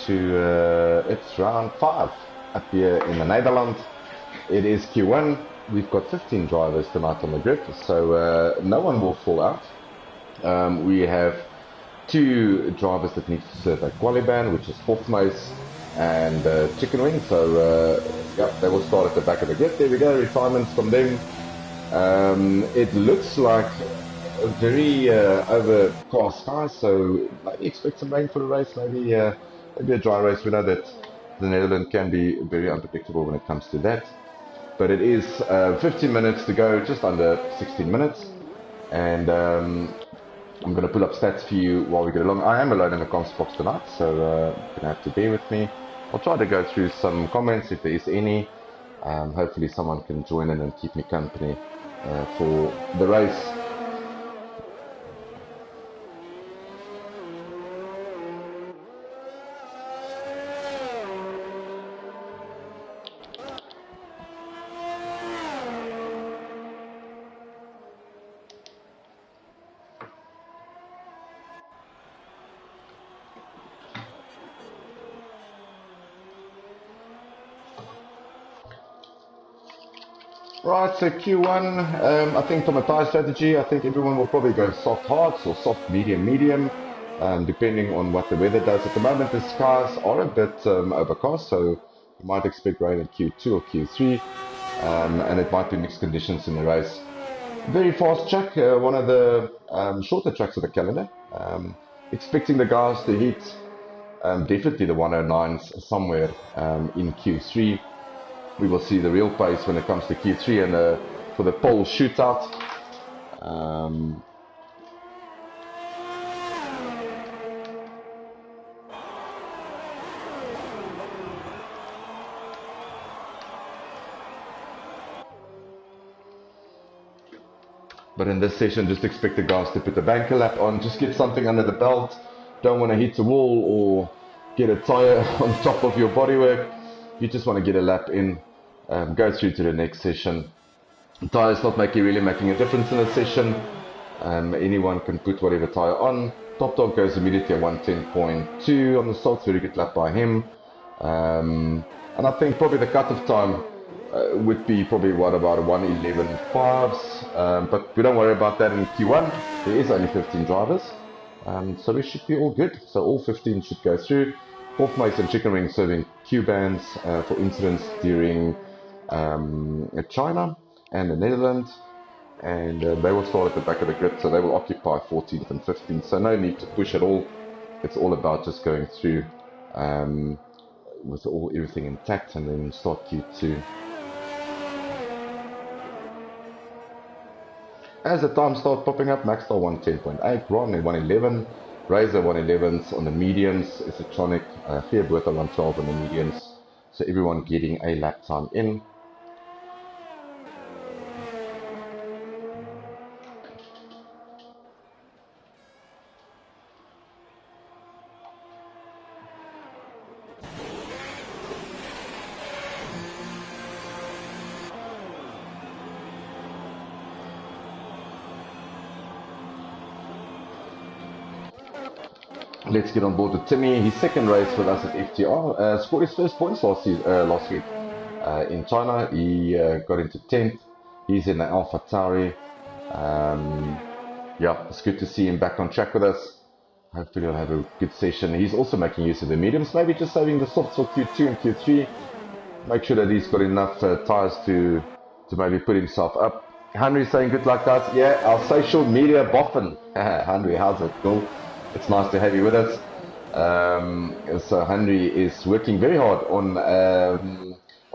it's round 5 up here in the Netherlands. It is Q1. We've got 15 drivers tonight on the grid, so no one will fall out. We have 2 drivers that need to serve a qualiban, which is Hofmeis and Chicken Wing. So yeah, they will start at the back of the grid. There we go, retirements from them. It looks like a very overcast sky, so maybe expect some rain for the race, maybe a dry race. We know that the Netherlands can be very unpredictable when it comes to that. But it is 15 minutes to go, just under 16 minutes. And I'm going to pull up stats for you while we get along. I am alone in the comms box tonight, so you're going to have to bear with me. I'll try to go through some comments if there is any. Hopefully someone can join in and keep me company for the race. Right, so Q1, I think from a tyre strategy, I think everyone will probably go soft hards or soft medium medium, depending on what the weather does. At the moment, the skies are a bit overcast, so you might expect rain in Q2 or Q3, and it might be mixed conditions in the race. Very fast track, one of the shorter tracks of the calendar. Expecting the guys to hit definitely the 109s somewhere in Q3. We will see the real pace when it comes to Q3 and for the pole shootout. But in this session, just expect the guys to put the banker lap on, just get something under the belt. Don't want to hit the wall or get a tire on top of your bodywork. You just want to get a lap in, go through to the next session. Tires not really making a difference in a session. Anyone can put whatever tire on. Top Dog goes immediately at 110.2 on the socks, very good lap by him. And I think probably the cutoff time would be probably what, about 111.5s. But we don't worry about that in Q1. There is only 15 drivers, so we should be all good. So all 15 should go through. Hofmeis and Chicken Wing serving Q-bands for incidents during China and the Netherlands, and they will start at the back of the grid, so they will occupy 14th and 15th, so no need to push at all. It's all about just going through with everything intact and then start Q2. As the times start popping up, Maxstar 110.8, Ron at 111, Razor 111s on the mediums, Electronic, Geerboota 112 on the mediums, so everyone getting a lap time in. Let's get on board with Timmy. His second race with us at FTR. Scored his first points last week in China. He got into 10th. He's in the Alpha Tauri. Yeah, it's good to see him back on track with us. Hopefully he'll have a good session. He's also making use of the mediums, maybe just saving the softs for Q2 and Q3. Make sure that he's got enough tyres to maybe put himself up. Henry saying good luck, guys. Yeah, our social media boffin. Henry, how's it? Cool. It's nice to have you with us. So Henry is working very hard on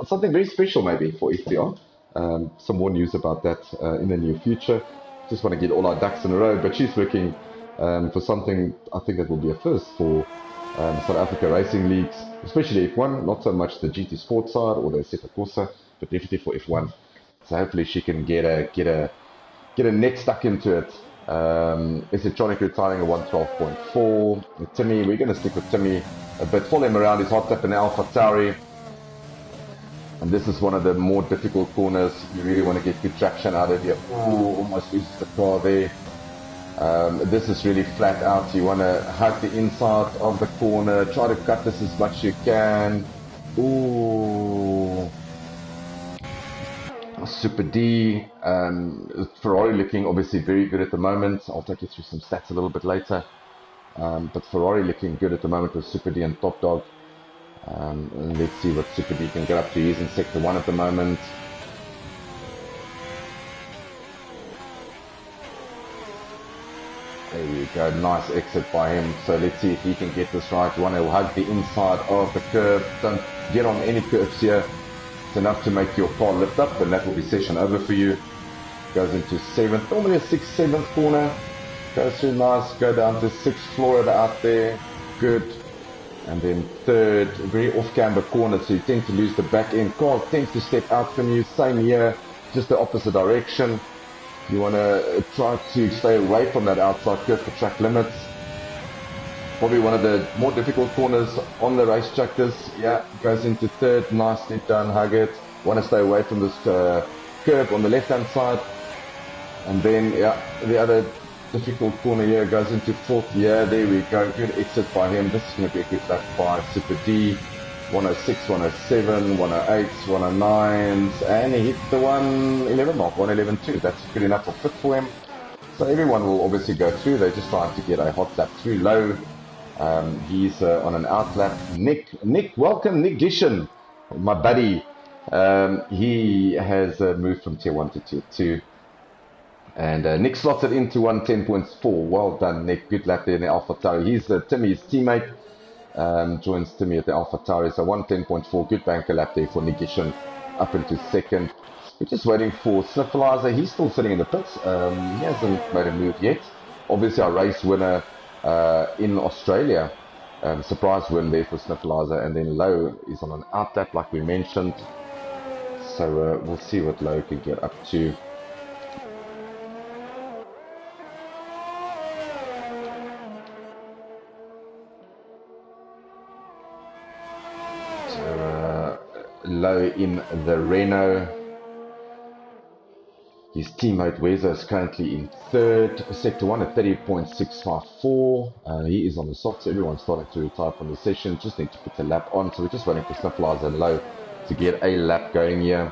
something very special maybe for FTR. Some more news about that in the near future. Just want to get all our ducks in a row, but she's working for something I think that will be a first for South Africa racing leagues, especially F1, not so much the GT Sports side or the Assetto Corsa, but definitely for F1. So hopefully she can get a neck stuck into it. Electronic retiring at 112.4. Timmy, we're going to stick with Timmy a bit. Follow him around. He's hot up in Alpha Tauri. And this is one of the more difficult corners. You really want to get good traction out of here. Ooh, almost loses the car there. This is really flat out. You want to hug the inside of the corner, try to cut this as much as you can. Ooh. Super D. Ferrari looking obviously very good at the moment. I'll take you through some stats a little bit later. But Ferrari looking good at the moment with Super D and Top Dog. Let's see what Super D can get up to. He's in sector 1 at the moment. There you go, nice exit by him. So let's see if he can get this right. You want to hug the inside of the curve. Don't get on any curves here. It's enough to make your car lift up, and that will be session over for you. Goes into 7th, normally a 6th, 7th corner. Goes through nice, go down to 6th, Florida out there. Good. And then 3rd, very off-camber corner, so you tend to lose the back end. Car tends to step out from you. Same here, just the opposite direction. You want to try to stay away from that outside curve for track limits. Probably one of the more difficult corners on the racetrack. This, yeah, goes into 3rd, nicely done, hug it. Want to stay away from this curve on the left-hand side. And then, yeah, the other difficult corner here goes into 4th. Yeah, there we go. Good exit by him. This is going to be a good lap by Super D. 106, 107, 108, 109s, and he hit the 111 mark, 111.2. That's good enough for 5th for him. So everyone will obviously go through. They're just trying to get a hot lap through low. He's on an out lap. Nick, welcome, Nick Gishin, my buddy. He has moved from tier 1 to tier 2. And Nick slots it into 110.4. Well done, Nick. Good lap there in the Alpha Tauri. He's Timmy's teammate. Joins Timmy at the Alpha Tauri. So 110.4. Good banker lap there for Nigishin up into 2nd. We're just waiting for Sniffleizer. He's still sitting in the pits. He hasn't made a move yet. Obviously, our race winner in Australia. Surprise win there for Sniffleizer. And then Lowe is on an out lap like we mentioned. So we'll see what Lowe can get up to. Low in the Renault. His teammate Wezo is currently in 3rd, sector 1 at 30.654. He is on the soft, so everyone's starting to retire from the session. Just need to put the lap on, so we're just waiting for Sniffleizer and Low to get a lap going here.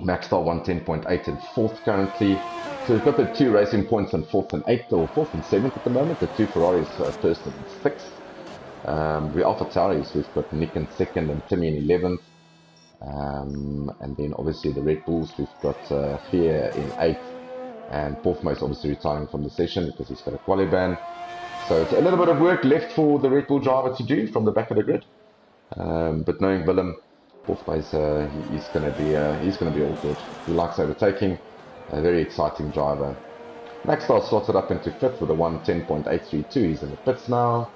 Maxstar 110.8 in 4th currently. So we've got the 2 racing points on 4th and 8th, or 4th and 7th at the moment. The 2 Ferraris, 1st and 6th. We Alpha Tauris, we've got Nick in 2nd and Timmy in 11th. And then obviously the Red Bulls, we've got Fear in 8th. And Porfmo is obviously retiring from the session because he's got a quali ban. So it's a little bit of work left for the Red Bull driver to do from the back of the grid. But knowing Willem, Porfmo is he's going to be all good. He likes overtaking. A very exciting driver. Maxstar slotted up into 5th with a 110.832. He's in the pits now.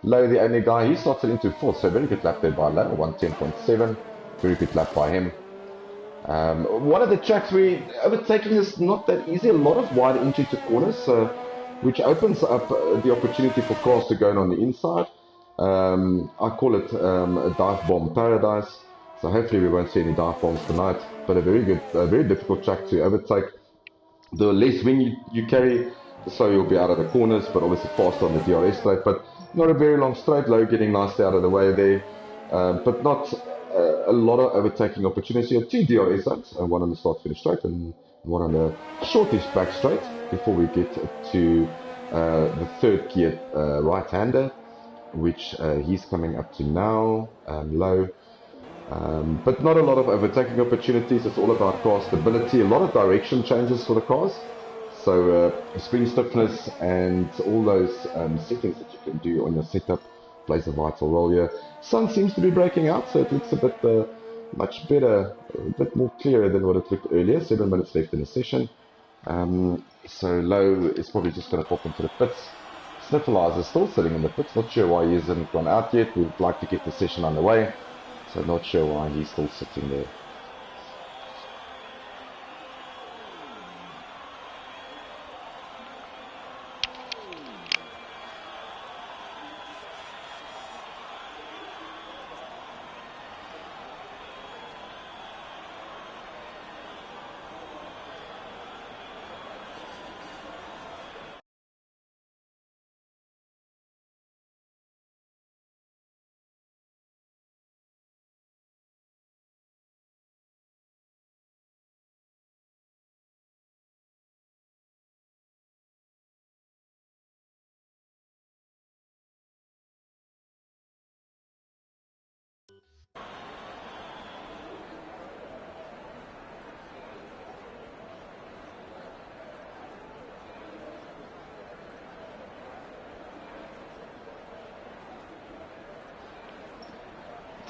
Low, the only guy, he slotted into 4th, so very good lap there by Low, 110.7, very good lap by him. One of the tracks where overtaking is not that easy, a lot of wide entry to corners, which opens up the opportunity for cars to go in on the inside. I call it a dive bomb paradise, so hopefully we won't see any dive bombs tonight, but a very difficult track to overtake. The less wind you carry, the slower you'll be out of the corners, but obviously faster on the DRS straight, but not a very long straight. Low getting nicely out of the way there, but not a lot of overtaking opportunities. You have 2 DRS zones, one on the start finish straight and one on the shortish back straight before we get to the 3rd gear right-hander, which he's coming up to now, Low. But not a lot of overtaking opportunities. It's all about car stability, a lot of direction changes for the cars. So spring stiffness and all those settings that you can do on your setup plays a vital role here. Sun seems to be breaking out, so it looks a bit much better, a bit more clearer than what it looked earlier. 7 minutes left in the session. So Low is probably just going to pop into the pits. Sniffleizer is still sitting in the pits. Not sure why he hasn't gone out yet. We'd like to get the session underway. So not sure why he's still sitting there.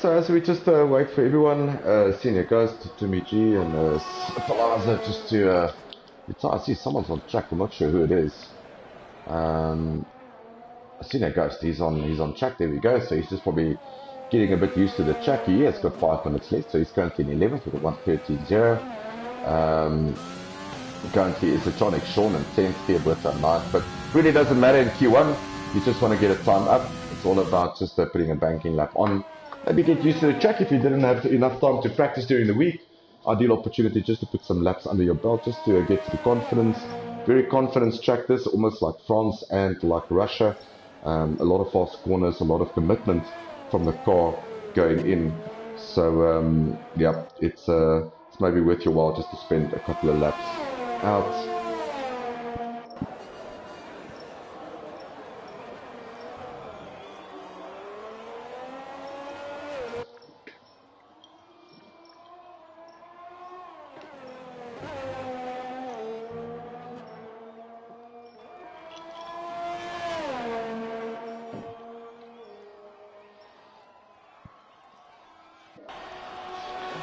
So as we just wait for everyone, Senior Ghost, Timmy G, and Palaza just to retire. I see someone's on track. I'm not sure who it is. Senior Ghost, he's on track. There we go. So he's just probably getting a bit used to the track. He has got 5 minutes left, so he's currently in 11th with a 1:13.0. Currently is Electronic Sean in 10th here with a 9th, but really doesn't matter in Q1. You just want to get a time up. It's all about just putting a banking lap on. Maybe get used to the track if you didn't have enough time to practice during the week. Ideal opportunity just to put some laps under your belt, just to get to the confidence. Very confidence track this, almost like France and like Russia. A lot of fast corners, a lot of commitment from the car going in. So yeah, it's maybe worth your while just to spend a couple of laps out.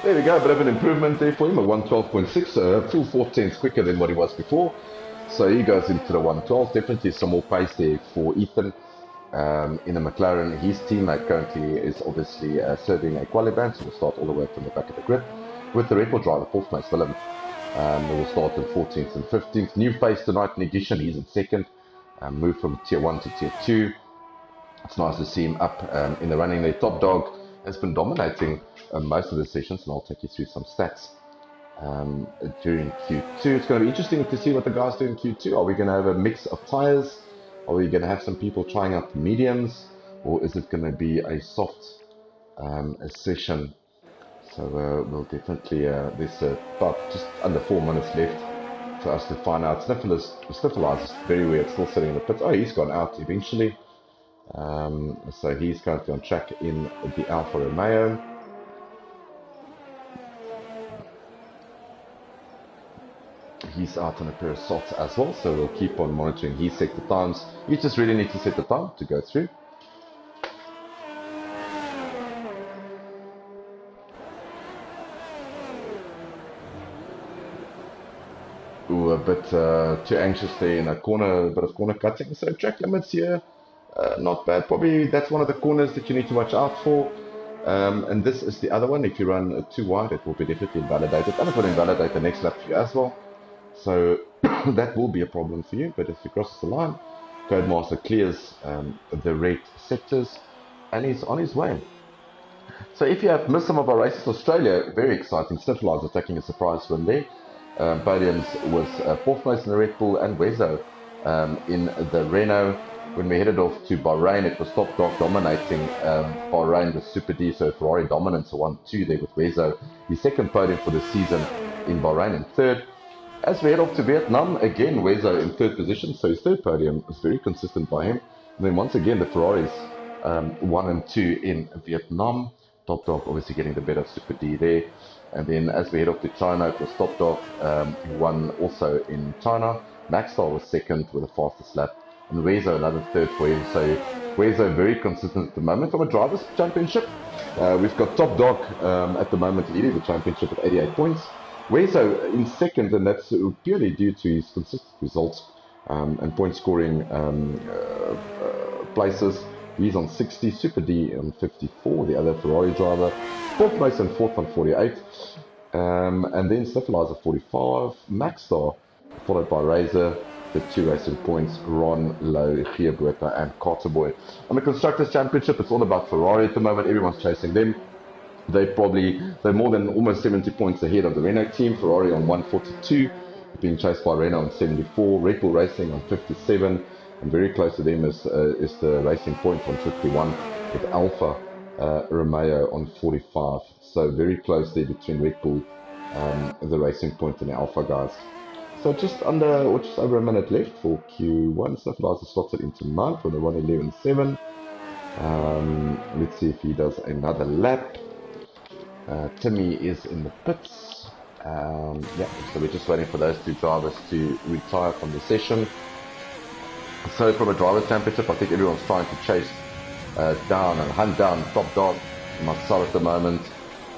There we go, a bit of an improvement there for him, a 112.6, full 4/10 quicker than what he was before. So he goes into the 112, definitely some more pace there for Ethan in a McLaren. His teammate currently is obviously serving a quali ban, so we'll start all the way from the back of the grid with the Red Bull driver, 4th place Willem. We'll start in 14th and 15th. New face tonight in addition, he's in 2nd, moved from tier 1 to tier 2. It's nice to see him up in the running there. Top Dog has been dominating most of the sessions, and I'll take you through some stats during Q2. It's going to be interesting to see what the guys do in Q2. Are we going to have a mix of tires? Are we going to have some people trying out the mediums? Or is it going to be a soft a session? So we'll definitely, there's about just under 4 minutes left for us to find out. Sniffleizer is very weird, still sitting in the pits. Oh, he's gone out eventually. So he's currently on track in the Alfa Romeo. He's out on a pair of softs as well, so we'll keep on monitoring his sector times. You just really need to set the time to go through. Ooh, a bit too anxious there in a corner, a bit of corner cutting. So track limits here, not bad. Probably that's one of the corners that you need to watch out for. And this is the other one. If you run too wide, it will be definitely invalidated. And it will invalidate the next lap for you as well. So that will be a problem for you. But if you cross the line, Codemaster clears the red sectors and he's on his way. So if you have missed some of our races, Australia, very exciting. Sniffleizer taking a surprise win there. Podiums was 4th place in the Red Bull and Wezo in the Renault. When we headed off to Bahrain, it was Top Dog dominating Bahrain with Super D, so Ferrari dominance 1-2 there with Wezo. His 2nd podium for the season in Bahrain and 3rd. As we head off to Vietnam, again Wezo in 3rd position, so his 3rd podium was very consistent by him. And then once again the Ferraris 1 and 2 in Vietnam. Top Dog obviously getting the better of Super D there. And then as we head off to China, it was Top Dog who won also in China. Maxstar was 2nd with the fastest lap. And Wezo another 3rd for him. So Wezo very consistent at the moment. From a drivers' championship, we've got Top Dog at the moment leading the championship with 88 points. Wezo in 2nd, and that's purely due to his consistent results and point scoring places. He's on 60, Super D on 54, the other Ferrari driver. 4th place and 4th on 48. And then Sniffleizer 45, Maxstar, followed by Razor, the 2 racing points, Ron, Lowe, Geerbote and Carterboy. On the Constructors' Championship, it's all about Ferrari at the moment. Everyone's chasing them. They're more than almost 70 points ahead of the Renault team. Ferrari on 142, being chased by Renault on 74. Red Bull Racing on 57. And very close to them is the Racing Point on 51 with Alfa Romeo on 45. So very close there between Red Bull, the Racing Point and the Alfa guys. So just over a minute left for Q1. Sniffleizer slotted into 9th for the 1:11.7. Let's see if he does another lap. Timmy is in the pits. Yeah, so we're just waiting for those 2 drivers to retire from the session. So from a driver's championship, I think everyone's trying to chase down and hunt down Top Dog. Marcel at the moment.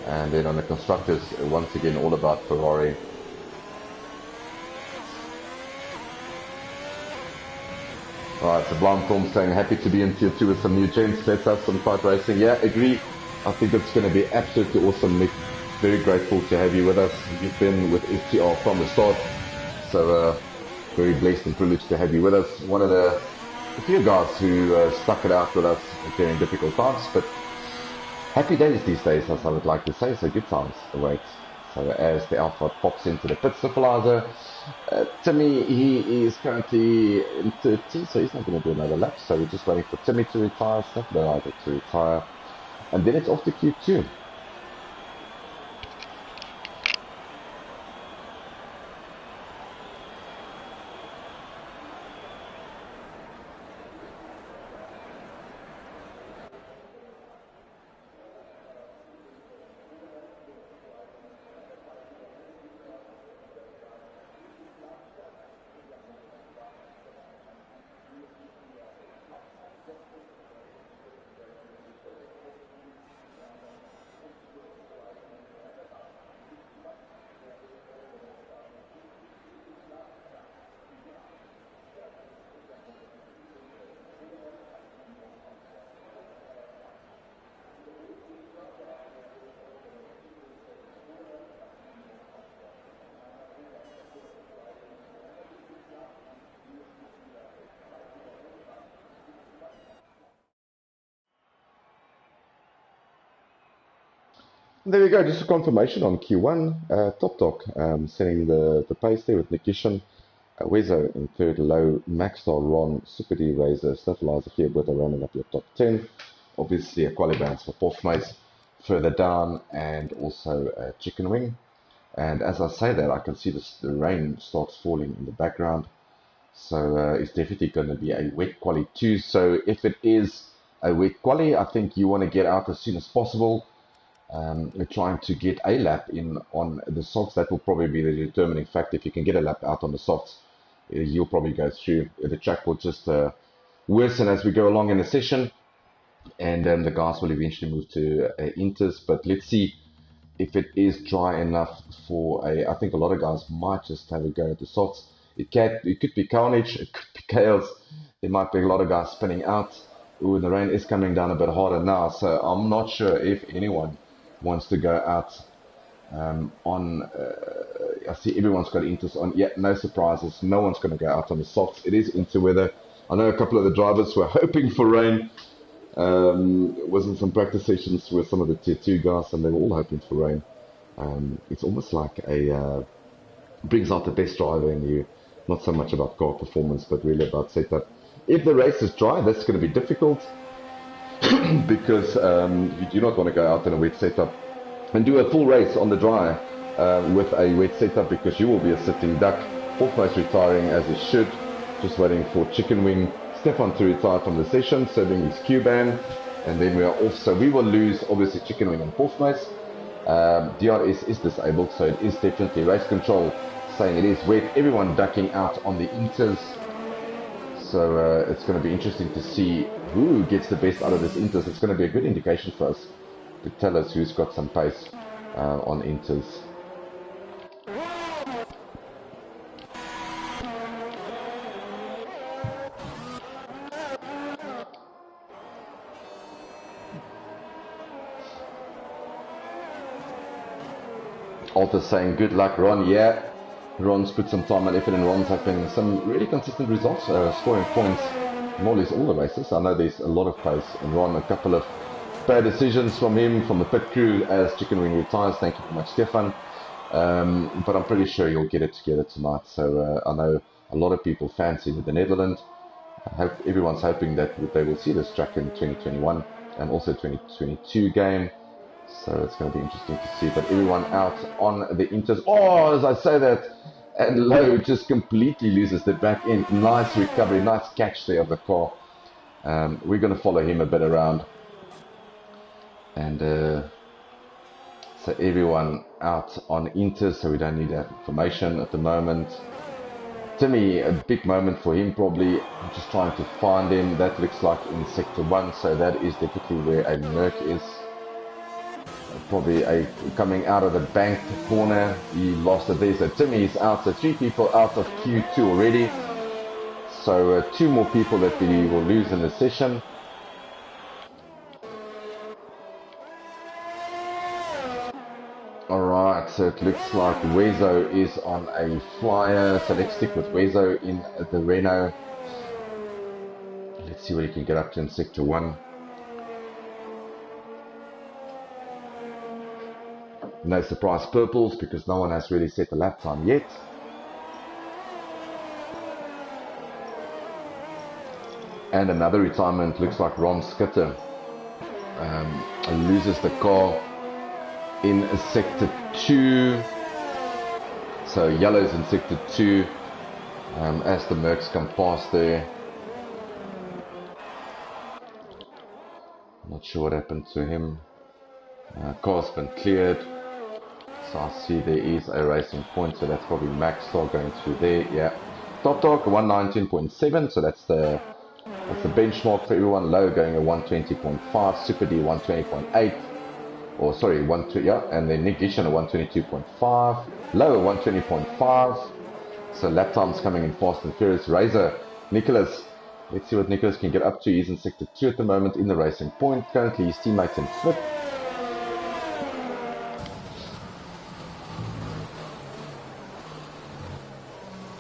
And then on the constructors, once again, all about Ferrari. Alright, so Blind Storm saying happy to be in Tier 2 with some new gents. Let's have some kart racing. Yeah, agree. I think it's going to be absolutely awesome, Nick. Very grateful to have you with us. You've been with FTR from the start. So, very blessed and privileged to have you with us. One of the few guys who stuck it out with us during difficult times. But happy days these days, as I would like to say. So good times await. So as the Alpha pops into the pit stabilizer, Timmy, he is currently in 30, so he's not going to do another lap. So we're just waiting for Timmy to retire, stabilizer to retire, and then it's off to Q2. There we go, just a confirmation on Q1. Top Dog setting the pace there with Nikishan. Wezo in third, low, Maxstar, Ron, Super D, Razor, Stabilizer here, with a rounding up your top 10. Obviously, a quali balance for Porthmace further down, and also Chicken Wing. And as I say that, I can see the rain starts falling in the background. So it's definitely going to be a wet quali too. So if it is a wet quali, I think you want to get out as soon as possible. Trying to get a lap in on the softs. That will probably be the determining factor. If you can get a lap out on the softs, you'll probably go through. The track will just worsen as we go along in the session, and the guys will eventually move to inters. But let's see if it is dry enough for I think a lot of guys might just have a go at the softs. It could be carnage, it could be chaos. There might be a lot of guys spinning out. Ooh, the rain is coming down a bit harder now, so I'm not sure if anyone wants to go out on. I see everyone's got inters on. Yeah, no surprises. No one's going to go out on the softs. It is inter weather. I know a couple of the drivers were hoping for rain. Was in some practice sessions with some of the tier 2 guys, and they were all hoping for rain. It's almost like brings out the best driver in you. Not so much about car performance, but really about setup. If the race is dry, that's going to be difficult. Because you do not want to go out in a wet setup and do a full race on the dry with a wet setup, because you will be a sitting duck. Porthmace retiring as he should, just waiting for Chicken Wing Stefan to retire from the session, serving his Q-ban, and then we are off. So we will lose obviously Chicken Wing and Porthmace. DRS is disabled, so it is definitely race control saying it is wet. Everyone ducking out on the inters. So it's going to be interesting to see who gets the best out of this inters. It's going to be a good indication for us to tell us who's got some pace on inters. Alter saying good luck, Ron. Yeah, Ron's put some time and effort, and Ron's having some really consistent results, scoring points more or less all the races. I know there's a lot of pace in Ron. A couple of bad decisions from him, from the pit crew, as Chicken Wing retires. Thank you very much, Stefan. But I'm pretty sure you'll get it together tonight. So I know a lot of people fancy the Netherlands. I hope everyone's hoping that they will see this track in 2021 and also 2022 game. So it's going to be interesting to see. But everyone out on the inters. Oh, as I say that, and Lowe just completely loses the back end. Nice recovery, nice catch there of the car. We're going to follow him a bit around. And so everyone out on inters, so we don't need that information at the moment. Timmy, a big moment for him probably. I'm just trying to find him. That looks like in sector 1, so that is definitely where a Merc is. probably coming out of the banked corner. He lost it there, so Timmy is out. So 3 people out of Q2 already. So 2 more people that we will lose in the session. Alright, so it looks like Wezo is on a flyer. So let's stick with Wezo in the Renault. Let's see what he can get up to in Sector 1. No surprise purples because no one has really set the lap time yet. And another retirement, looks like Ron Skitter loses the car in Sector 2. So yellow's in Sector 2 as the Mercs come past there. Not sure what happened to him. Car's been cleared. So I see there is a racing point, so that's probably Max Star going through there. Yeah, Top Dog 119.7, so that's the benchmark for everyone. Low going at 120.5, Super D 120.8, or sorry, 120, yeah, and then Nick Gishon at 122.5, low at 120.5. So lap times coming in fast and furious. Razor Nicholas, let's see what Nicholas can get up to. He's in Sector 2 at the moment in the racing point. Currently his teammates in 5th.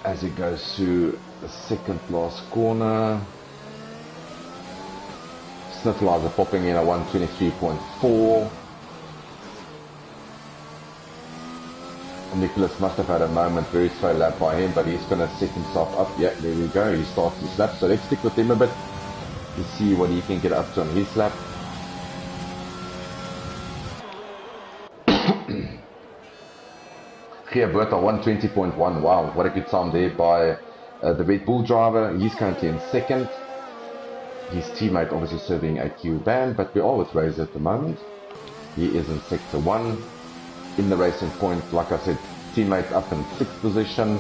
As he goes through the second last corner. Snifflizer popping in at 123.4. Nicholas must have had a moment, very slow lap by him, but he's going to set himself up. Yeah, there we go. He starts his lap. So let's stick with him a bit to see what he can get up to on his lap. Geerberta 120.1. Wow, what a good time there by the Red Bull driver. He's currently in 2nd. His teammate obviously serving a Q ban, but we are with Razor at the moment. He is in Sector 1 in the racing point. Like I said, teammate up in 6th position.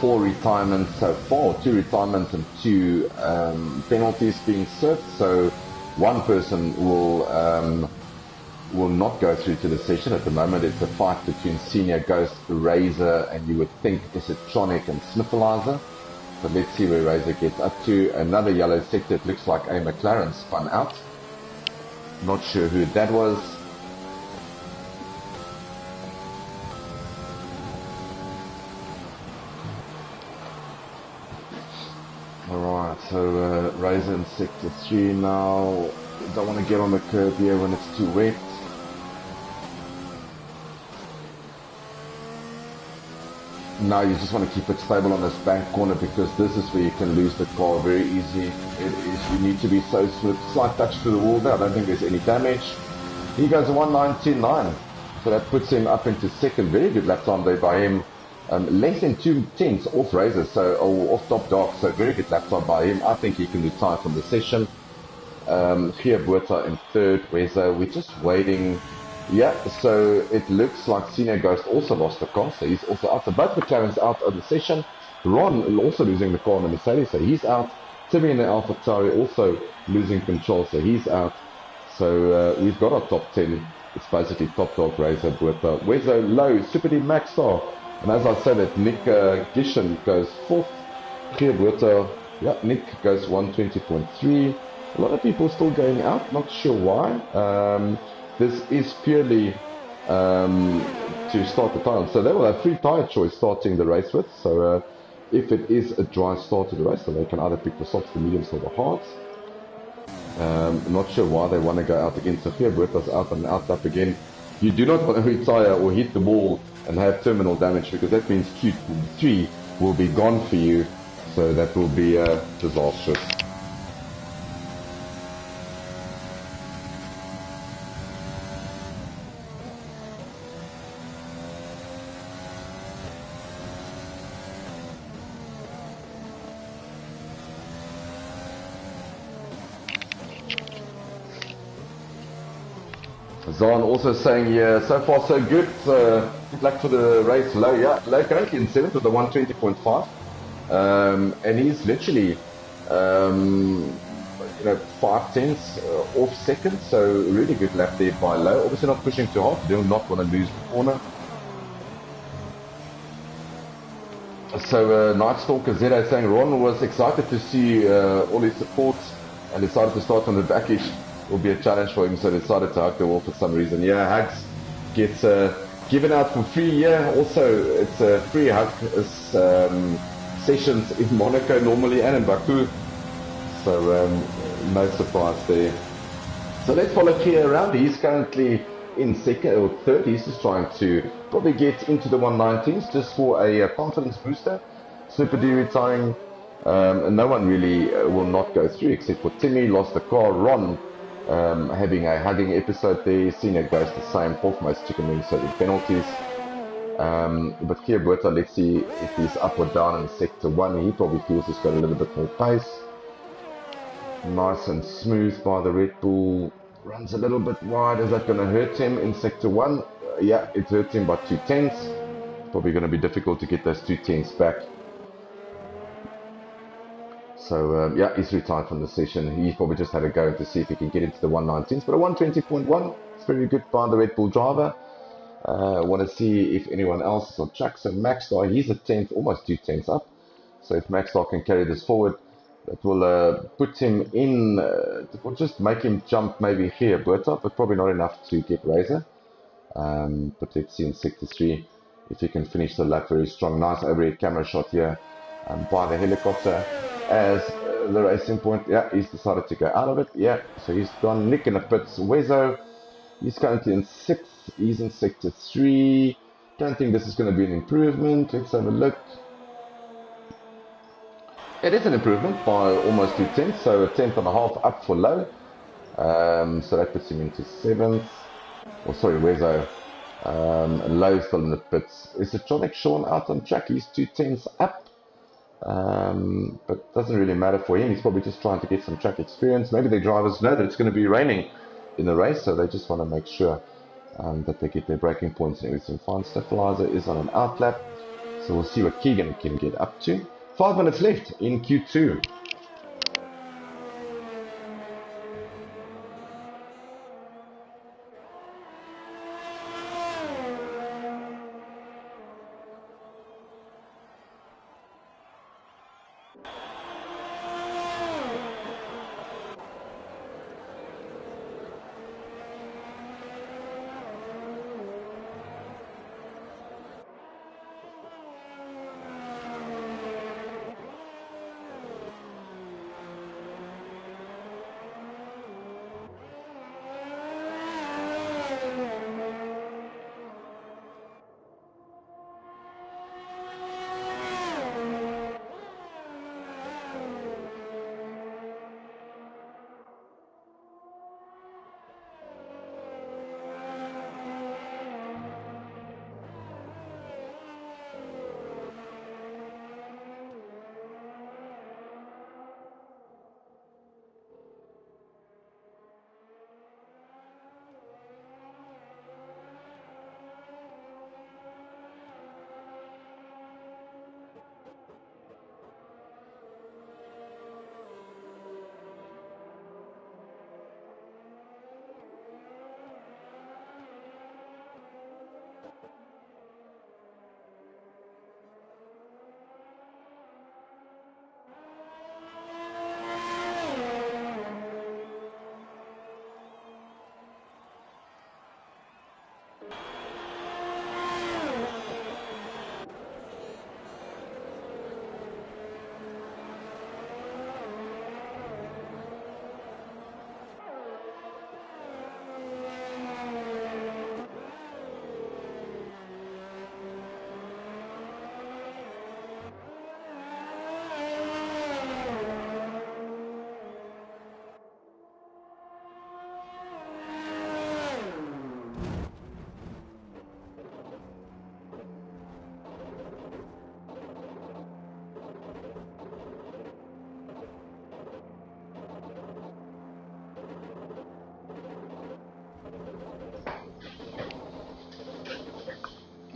4 retirements so far, 2 retirements and 2 penalties being served. So one person will not go through to the session. At the moment it's a fight between Senior Ghost, Razor, and you would think Isitronic and Snifflizer. But let's see where Razor gets up to. Another yellow sector, it looks like a McLaren spun out. Not sure who that was. Alright, so Razor in Sector 3 now. Don't want to get on the curb here when it's too wet. Now you just want to keep it stable on this bank corner because this is where you can lose the car very easy. You need to be so swift. Slight touch to the wall there. I don't think there's any damage. He goes 119.9. So that puts him up into 2nd. Very good lap time there by him. Less than 2 tenths off Razor, so off Top Dog. So very good lap time by him. I think he can retire from the session. Geerberta in 3rd. Wezo, we're just waiting. Yeah, so it looks like Senior Ghost also lost the car, so he's also out. So both McLaren's out of the session. Ron also losing the car on the Mercedes, so he's out. Timmy in the AlphaTauri also losing control, so he's out. So we've got our top 10. It's basically Top Dog, Razor, Bertha, Wezo, Low, Super D, Max Star. And as I said, that Nick Gishon goes 4th. Geerberta, yeah, Nick goes 120.3. A lot of people still going out, not sure why. This is purely to start the time. So they will have 3 tyre choice starting the race with. So if it is a dry start to the race, so they can either pick the softs, the mediums, or the hards. Not sure why they want to go out again. So Geerberta's out and out up again. You do not want to retire or hit the wall and have terminal damage because that means Q3 will be gone for you. So that will be disastrous. Zahn also saying here, so far so good. Good luck for the race. Low, yeah, Low currently in 7th with the 120.5. And he's literally, 5 tenths off second, so really good lap there by Low. Obviously not pushing too hard, do not want to lose the corner. So Night Stalker Zero saying Ron was excited to see all his supports and decided to start on the backish. Will be a challenge for him, so decided to hug the wall for some reason. Yeah, hugs gets given out for free. Yeah, also it's a free hug sessions in Monaco normally and in Baku, so no surprise there. So let's follow Kia around. He's currently in second or third. He's just trying to probably get into the 119s just for a confidence booster. Super D retiring. No one really will not go through except for Timmy, lost the car. Ron having a hugging episode there. Senior goes the same, fourth most chicken wing, so the penalties. But Kia Berta, let's see if he's up or down in sector 1. He probably feels he's got a little bit more pace. Nice and smooth by the Red Bull. Runs a little bit wide. Is that going to hurt him in sector 1? Yeah, it hurts him by 2 tenths. Probably going to be difficult to get those 2 tenths back. So yeah, he's retired from the session. He's probably just had a go to see if he can get into the 119s. But a 120.1, it's very good by the Red Bull driver. Want to see if anyone else is on track. So Maxstar, he's a 10th, almost 2 tenths up. So if Maxstar can carry this forward, that will put him in, will just make him jump maybe here, Berta, but probably not enough to get Razor. But let's see in sector 3 if he can finish the lap very strong. Nice overhead camera shot here by the helicopter as the racing point. Yeah, he's decided to go out of it. Yeah, so he's gone. Nick in the pits. Wezo, he's currently in 6th. He's in sector 3. Don't think this is going to be an improvement. Let's have a look. It is an improvement by almost 2 tenths, so a tenth and a half up for Low. So that puts him into 7th. Oh, sorry, Wezo. Low still in the pits. Is Electronic Sean out on track? He's 2 tenths up. But doesn't really matter for him. He's probably just trying to get some track experience. Maybe the drivers know that it's going to be raining in the race, so they just want to make sure that they get their braking points and everything fine. Stabilizer is on an out lap, so we'll see what Keegan can get up to. 5 minutes left in Q2.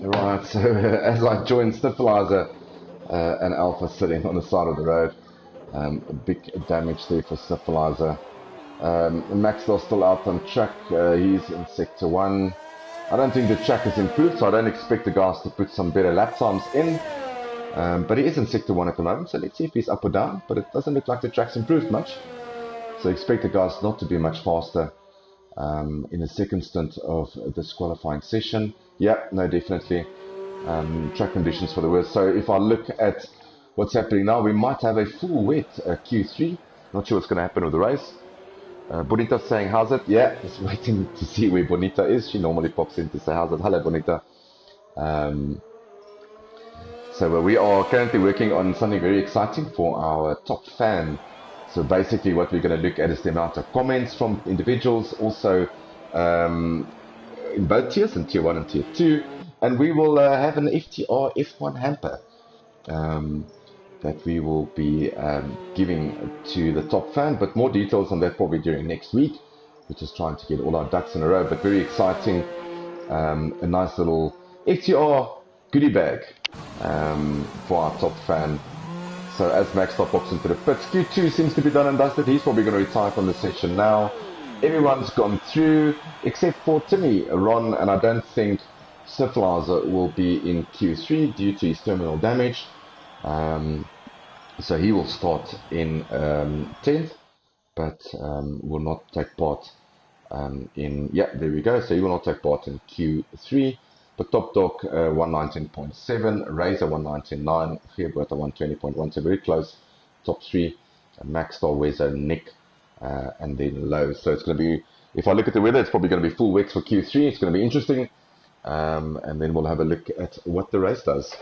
Right, so as I joined Stabilizer and Alpha sitting on the side of the road, Big damage there for Syphilizer. Maxwell's still out on track. He's in Sector 1. I don't think the track has improved, so I don't expect the guys to put some better lap times in. But he is in Sector 1 at the moment, so let's see if he's up or down. But it doesn't look like the track's improved much. So expect the guys not to be much faster in the second stint of this qualifying session. Yeah, no, definitely. Track conditions for the worst. So if I look at what's happening now, we might have a full wet Q3. Not sure what's going to happen with the race. Bonita's saying, how's it? Yeah, just waiting to see where Bonita is. She normally pops in to say, how's it? Hello, Bonita. So we are currently working on something very exciting for our top fan. So basically what we're going to look at is the amount of comments from individuals, also in both tiers, in tier 1 and tier 2. And we will have an FTRF1 hamper that we will be giving to the top fan. But more details on that probably during next week. We're just trying to get all our ducks in a row, but very exciting. A nice little FTR goodie bag for our top fan. So as Max pops into the pits, Q2 seems to be done and dusted. He's probably going to retire from the session now. Everyone's gone through except for Timmy, Ron, and I don't think Syphilizer will be in Q3 due to his terminal damage. So he will start in 10th, but will not take part in, yeah, there we go. So he will not take part in Q3. But Top Dog 119.7, Razor 119.9, Geerberta 120.1, so very close. Top 3, Max Star, Wezo, Nick, and then Low. So it's going to be, if I look at the weather, it's probably going to be full wets for Q3. It's going to be interesting. And then we'll have a look at what the race does.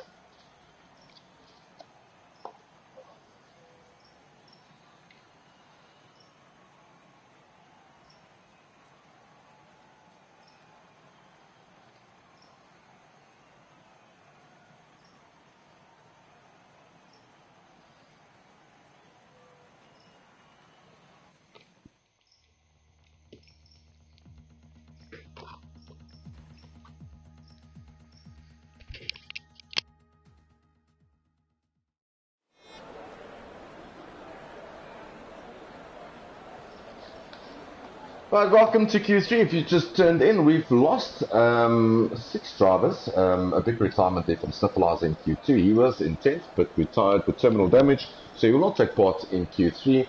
Right, welcome to Q3. If you just turned in, we've lost 6 drivers. A big retirement there from Syphilizer in Q2. He was in 10th, but retired with terminal damage, so he will not take part in Q3.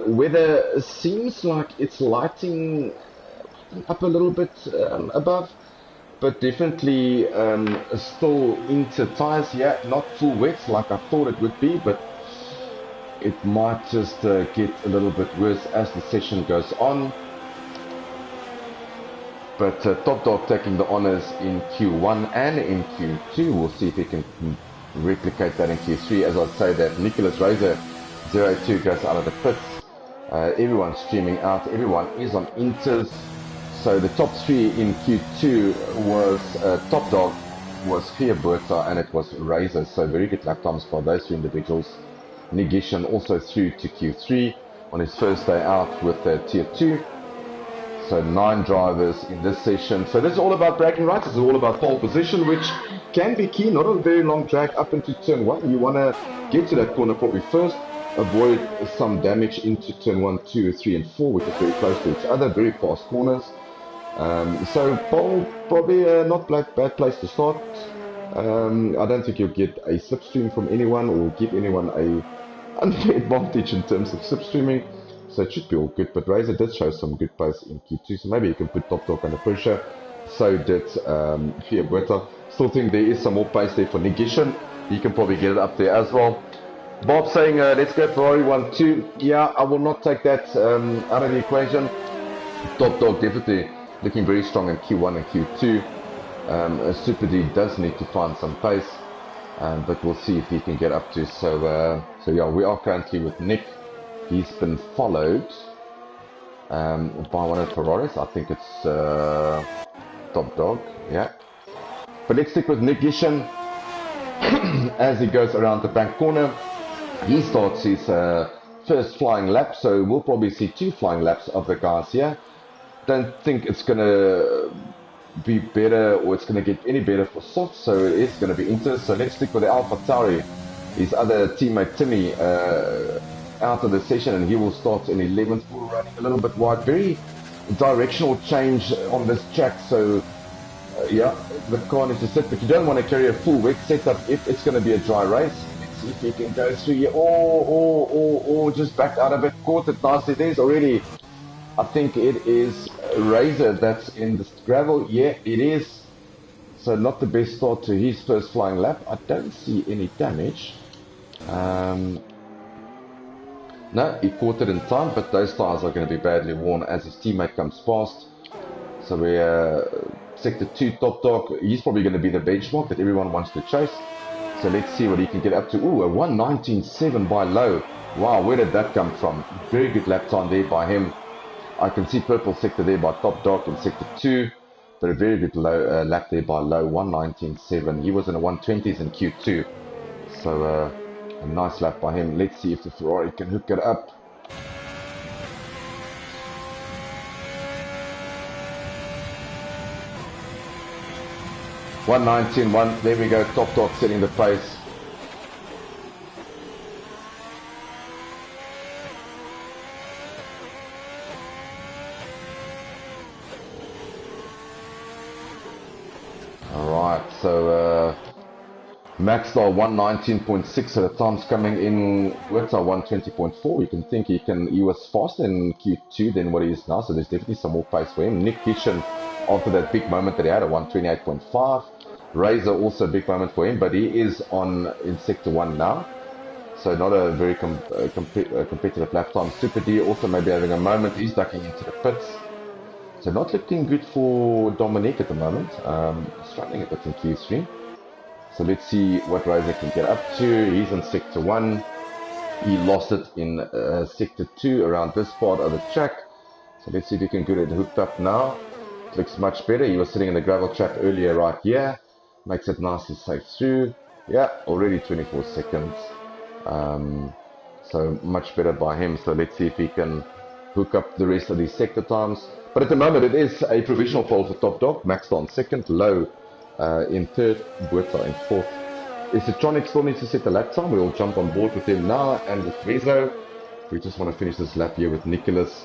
Weather seems like it's lighting up a little bit above, but definitely still into tires here. Not full wet like I thought it would be, but it might just get a little bit worse as the session goes on. But Top Dog taking the honours in Q1 and in Q2. We'll see if he can replicate that in Q3. As I say that Nicholas Razor 02 goes out of the pits. Everyone's streaming out. Everyone is on inters. So the top 3 in Q2 was Top Dog, was Geerberta, and it was Razor. So very good lap times for those 3 individuals. Negishan also through to Q3 on his first day out with tier 2. So 9 drivers in this session. So this is all about braking rights. This is all about pole position, which can be key. Not a very long track up into turn 1. You want to get to that corner probably first. Avoid some damage into turn 1, 2, 3 and 4, which is very close to each other. Very fast corners. So pole probably not bad place to start. I don't think you'll get a slipstream from anyone or give anyone a unfair advantage in terms of slipstreaming, so it should be all good. But Razor did show some good pace in Q2, so maybe you can put Top Dog under pressure. So did Geerberta. Still think there is some more pace there for Negishan. He can probably get it up there as well. Bob saying let's go Ferrari 1-2. Yeah, I will not take that out of the equation. Top Dog definitely looking very strong in Q1 and Q2. Super D does need to find some pace, but we'll see if he can get up to. So yeah, we are currently with Nick. He's been followed by one of the Ferraris. I think it's Top Dog. Yeah, but let's stick with Nick Gishan as he goes around the bank corner. He starts his first flying lap, so we'll probably see 2 flying laps of the guys here. Don't think it's gonna be better, or it's going to get any better for soft, so it is going to be Inter. So let's stick with the Alpha Tauri his other teammate Timmy out of the session, and he will start in 11th. We're running a little bit wide, very directional change on this track, so yeah, the car needs to sit, but you don't want to carry a full wet setup if it's going to be a dry race. Let's see if he can go through here, or just back out a bit, caught it nicely. There's already, I think it is Razor that's in the gravel. Yeah, it is. So not the best start to his first flying lap. I don't see any damage. No, he caught it in time, but those tires are going to be badly worn as his teammate comes past. So we're Sector 2 Top Dog. He's probably going to be the benchmark that everyone wants to chase. So let's see what he can get up to. Ooh, a 1:19.7 by low. Wow, where did that come from? Very good lap time there by him. I can see purple sector there by Top Dog in Sector 2. But a very good low lap there by low, 1:19.7. He was in the 120s in Q2. So a nice lap by him. Let's see if the Ferrari can hook it up. $1:19.1. There we go. Top Dog setting the pace. Alright, so Maxstar 1:19.6, so the time's coming in. Works out 1:20.4. You can think he was faster in Q2 than what he is now, so there's definitely some more pace for him. Nick Kitchen, after that big moment that he had, a 1:28.5. Razor also a big moment for him, but he is in Sector 1 now, so not a very competitive lap time. Super D also maybe having a moment. He's ducking into the pits. So not looking good for Dominic at the moment. Struggling a bit in Q3. So let's see what Razor can get up to. He's in Sector 1. He lost it in Sector 2 around this part of the track. So let's see if he can get it hooked up now. It looks much better. He was sitting in the gravel trap earlier right here. Makes it nicely safe through. Yeah, already 24 seconds. So much better by him. So let's see if he can hook up the rest of these sector times. But at the moment it is a provisional pole for Top Dog. Maxstar in second, Low in third, Buerta in fourth. Isitronic still needs to set the lap time. We'll jump on board with him now and with Rezo. We just want to finish this lap here with Nicholas.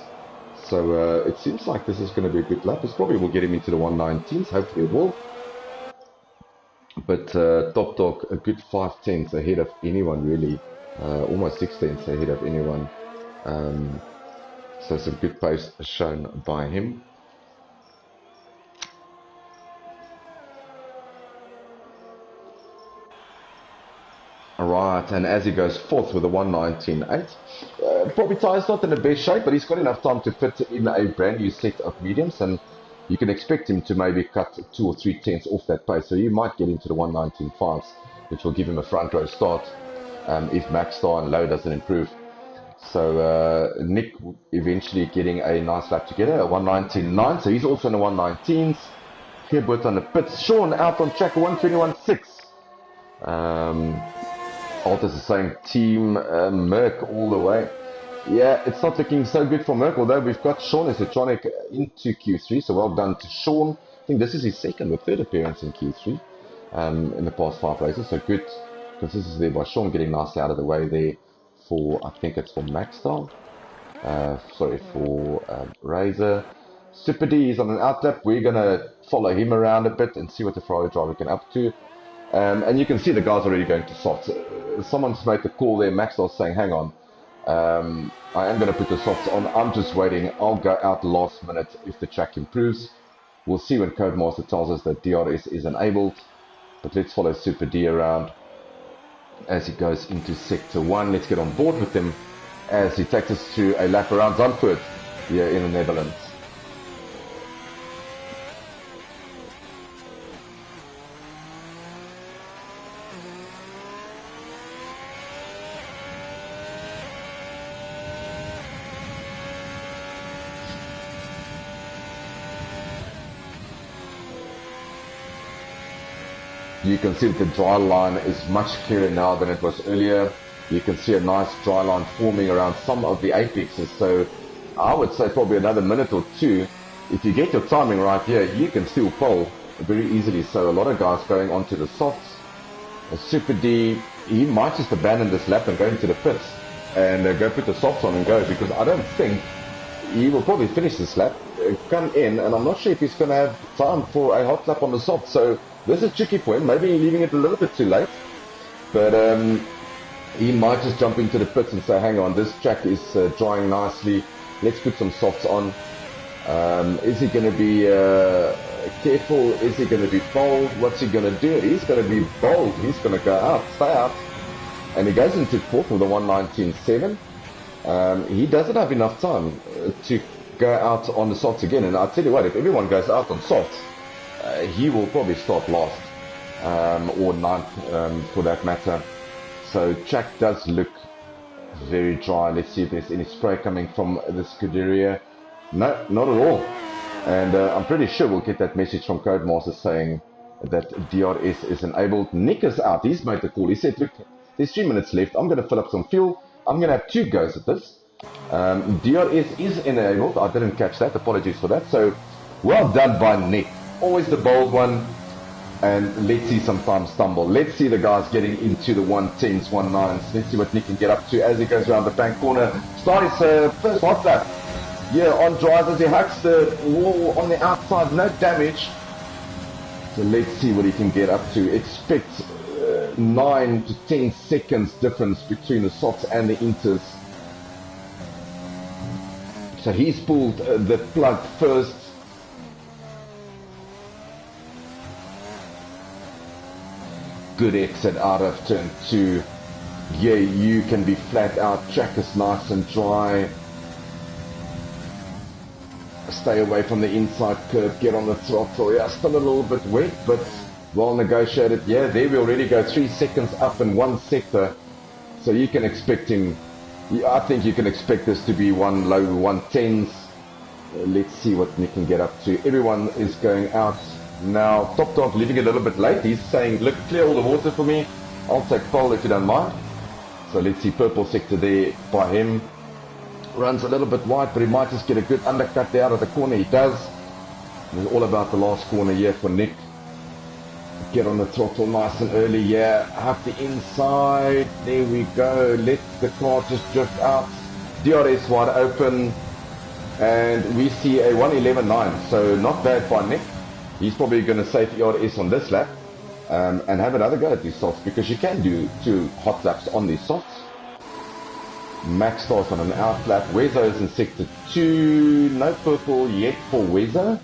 So it seems like this is going to be a good lap. This probably will get him into the 1:19s. Hopefully it will. But Top Dog a good 5/10 ahead of anyone really. Almost 6/10 ahead of anyone. So some good pace shown by him. Alright, and as he goes fourth with a 1:19.8, probably tyres not in the best shape, but he's got enough time to fit in a brand new set of mediums, and you can expect him to maybe cut 2 or 3 tenths off that pace, so you might get into the 1:19.5s, which will give him a front row start if Maxstar and Low doesn't improve. So Nick eventually getting a nice lap together, a 1:19.9, so he's also in the 1:19s. Here, both on the pits. Sean out on track, 1:21.6. Altus is saying Team Merc all the way. Yeah, it's not looking so good for Merc, although we've got Sean Isitronic into Q3, so well done to Sean. I think this is his second or third appearance in Q3 in the past 5 races, so good consistency there by Sean, getting nicely out of the way there for, I think it's for Maxstar. Sorry, for Razor. Super D is on an outlap. We're going to follow him around a bit and see what the Ferrari driver can up to. And you can see the guys already going to softs. Someone's made the call there. Maxstar's saying, hang on, I am going to put the softs on. I'm just waiting. I'll go out last minute if the track improves. We'll see when Codemaster tells us that DRS is enabled. But let's follow Super D around as he goes into Sector 1. Let's get on board with him as he takes us through a lap around Zandvoort here in the Netherlands. You can see that the dry line is much clearer now than it was earlier. You can see a nice dry line forming around some of the apexes. So I would say probably another minute or two. If you get your timing right here, you can still pole very easily. So a lot of guys going onto the softs. Super D he might just abandon this lap and go into the pits and go put the softs on and go, because I don't think he will probably finish this lap, come in, and I'm not sure if he's going to have time for a hot lap on the soft. So this is tricky for him, maybe leaving it a little bit too late, but he might just jump into the pits and say, hang on, this track is drying nicely, let's put some softs on. Is he going to be careful? Is he going to be bold? What's he going to do? He's going to be bold. He's going to go out, stay out, and he goes into fourth with a 1:19.7. He doesn't have enough time to go out on the softs again. And I'll tell you what, if everyone goes out on softs, he will probably start last, or ninth, for that matter. So track does look very dry. Let's see if there's any spray coming from the Scuderia. No, not at all. And I'm pretty sure we'll get that message from Codemaster saying that DRS is enabled. Nick is out. He's made the call. He said, look, there's 3 minutes left. I'm going to fill up some fuel. I'm going to have 2 goes at this. DRS is enabled. I didn't catch that. Apologies for that. So, well done by Nick. Always the bold one. And let's see some time stumble. Let's see the guys getting into the 110s, 19s. Let's see what Nick can get up to as he goes around the bank corner. Start his first hot lap. Yeah, on drive as he hugs the wall on the outside. No damage. So let's see what he can get up to. Expect 9 to 10 seconds difference between the softs and the inters. So he's pulled the plug first. Good exit out of turn 2. Yeah, you can be flat out. Track is nice and dry. Stay away from the inside curve. Get on the throttle. Yeah, still a little bit wet, but well negotiated. Yeah, there we already go 3 seconds up in one sector. So you can expect him. I think you can expect this to be one low 110s. Let's see what Nick can get up to. Everyone is going out. Now, Top Dog leaving a little bit late. He's saying, look, clear all the water for me. I'll take pole if you don't mind. So let's see, purple sector there by him. Runs a little bit wide, but he might just get a good undercut there out of the corner. He does. It's all about the last corner here for Nick. Get on the throttle nice and early, yeah. Up the inside. There we go. Let the car just drift out. DRS wide open. And we see a 1:11.9. So not bad by Nick. He's probably going to save DRS on this lap and have another go at these softs, because you can do 2 hot laps on these softs. Max starts on an out lap. Wezo is in sector 2. No purple yet for Wezo.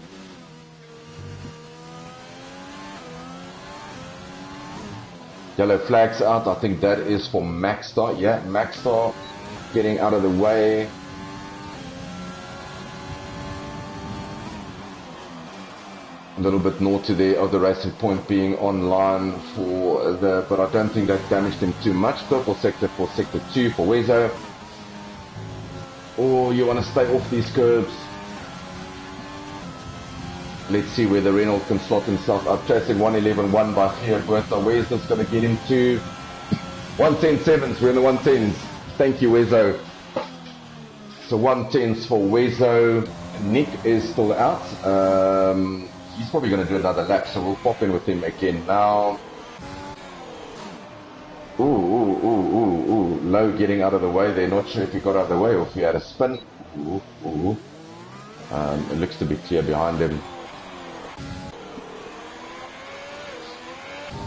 Yellow flags out. I think that is for Maxstar. Yeah, Maxstar getting out of the way. A little bit naughty there of the Racing Point being online for the, but I don't think that damaged him too much. Purple sector for sector 2 for Wezo. Oh, you want to stay off these curbs. Let's see whether Reynolds can slot himself up. Chasing 1:11.1 by Fiat. Where's this going to get him to? 1:10.7s. We're in the 110s. Thank you, Wezo. So 1:10s for Wezo. Nick is still out. He's probably going to do another lap, so we'll pop in with him again now. Ooh. Low getting out of the way. They're not sure if he got out of the way or if he had a spin. It looks to be clear behind him.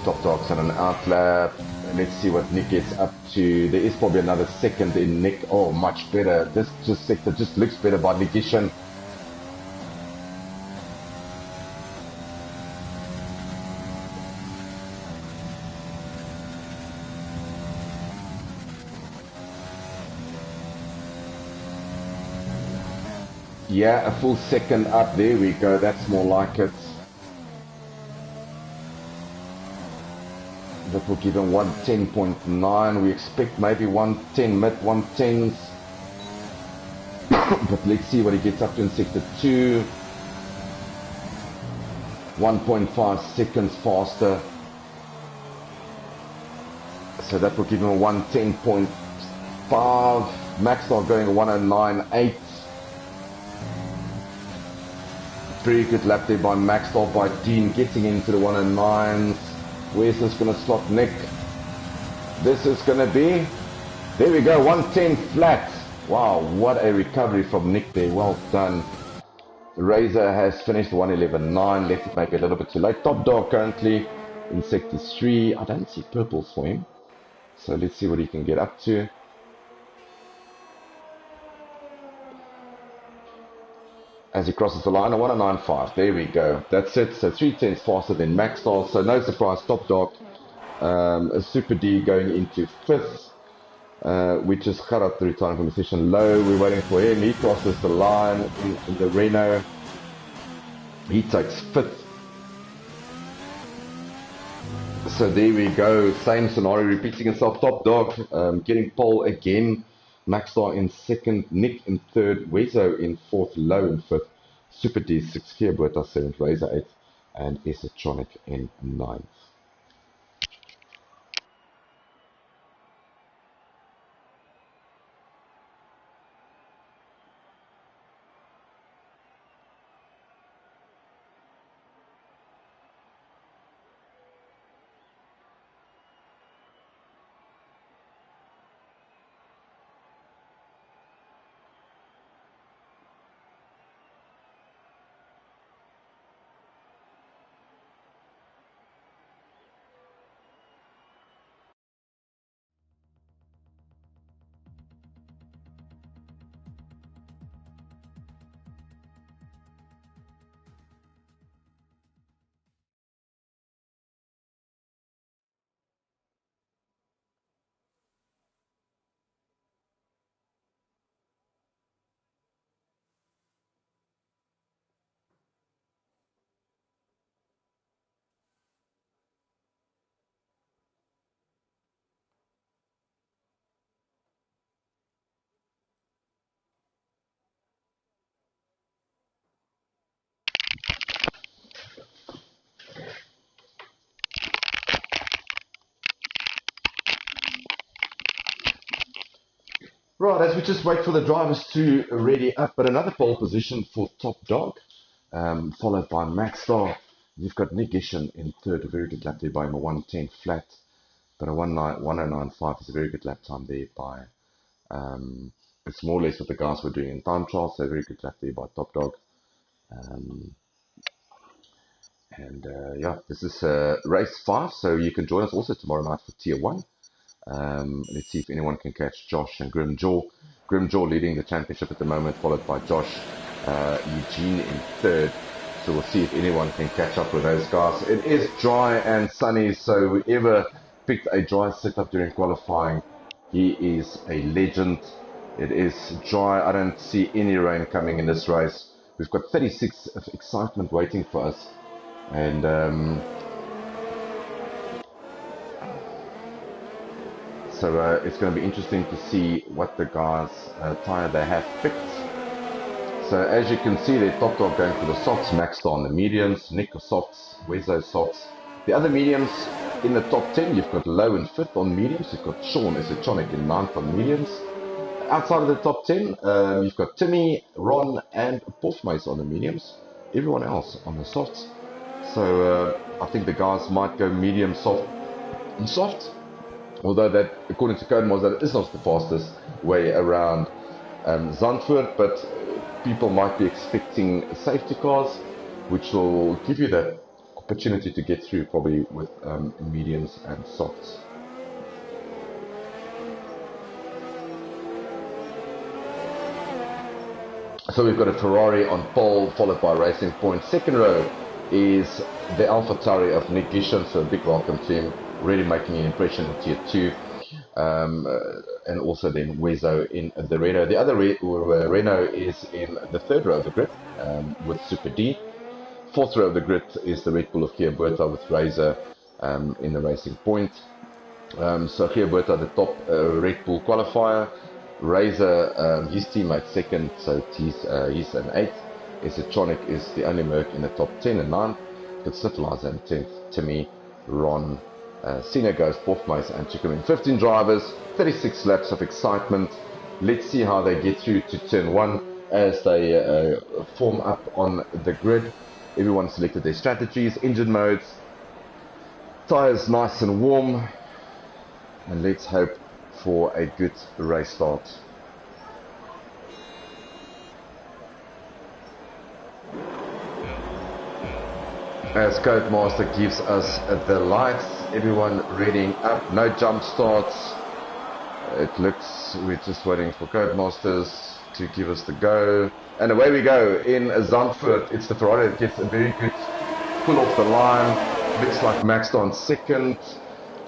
Top Dog's on an out lap. Let's see what Nick gets up to. There is probably another second in Nick. Oh, much better. This sector just looks better by Nick Ishan. Yeah, a full second up. There we go. That's more like it. That will give him 110.9. We expect maybe 110, mid 110s. But let's see what he gets up to in sector 2. 1.5 seconds faster. So that will give him a 110.5. Maxstar going a 109.8. Very good lap there by Maxstar, by Dean, getting into the 109s. Where's this going to slot Nick? This is going to be, there we go, 110 flat. Wow, what a recovery from Nick there. Well done. Razor has finished 111.9. Left it maybe a little bit too late. Top dog currently in sector 3. I don't see purples for him. So let's see what he can get up to. As he crosses the line, a 109.5. There we go. That's it. So 3/10 faster than Maxstar. So no surprise, top dog. A Super D going into 5th. Which is cut up the return from the session low. We're waiting for him. He crosses the line in the Renault. He takes 5th. So there we go. Same scenario repeating itself. Top dog getting pole again. Maxstar in 2nd, Nick in 3rd, Wezo in 4th, Low in 5th, Super D 6th, Kia Berta 7th, Razor 8th, and Esotronic in 9th. Right, as we just wait for the drivers to ready up, but another pole position for Top Dog, followed by Maxstar. You've got Nick Gishan in 3rd, a very good lap there by him, a 110 flat, but a 109.5 is a very good lap time there by, it's more or less what the guys were doing in time trials, so a very good lap there by Top Dog. Yeah, this is race 5, so you can join us also tomorrow night for Tier 1. Let's see if anyone can catch Josh and Grimjaw. Grimjaw leading the championship at the moment, followed by Josh Eugene in 3rd. So we'll see if anyone can catch up with those guys. It is dry and sunny, so whoever picked a dry setup during qualifying, he is a legend. It is dry. I don't see any rain coming in this race. We've got 36 of excitement waiting for us. And so it's going to be interesting to see what the guys' tyre they have picked. So as you can see, they're Top Dog going for the softs, Maxstar on the mediums, Nick softs, Wezo softs. The other mediums in the top 10, you've got Low in 5th on mediums, you've got Sean Esotronic in 9th on mediums. Outside of the top 10, you've got Timmy, Ron, and Porfmace on the mediums. Everyone else on the softs. So I think the guys might go medium, soft, and soft. Although that, according to Codemars, that it is not the fastest way around Zandvoort, but people might be expecting safety cars, which will give you that opportunity to get through probably with mediums and softs. So we've got a Ferrari on pole, followed by Racing Point. Second row is the AlphaTauri of Nick Gishan, so a big welcome to him, really making an impression in Tier 2. And also then Wezo in the Renault. The other Renault is in the 3rd row of the grid with Super D. 4th row of the grid is the Red Bull of Kia Berta with Razor in the Racing Point. So Kia Berta, the top Red Bull qualifier. Razor, his teammate 2nd, so he's an 8th. Esotronic is the only Merc in the top 10 and 9th. Got Civilized in 10th. Timmy, Ron, Cena goes, Porfmace and Chickamin. 15 drivers, 36 laps of excitement. Let's see how they get through to turn 1 as they form up on the grid. Everyone selected their strategies, engine modes, tyres nice and warm. And let's hope for a good race start. As Codemaster gives us the lights, everyone reading up, no jump starts. It looks, we're just waiting for Codemasters to give us the go. And away we go in Zandvoort. It's the Ferrari that gets a very good pull off the line. Looks like Max on second.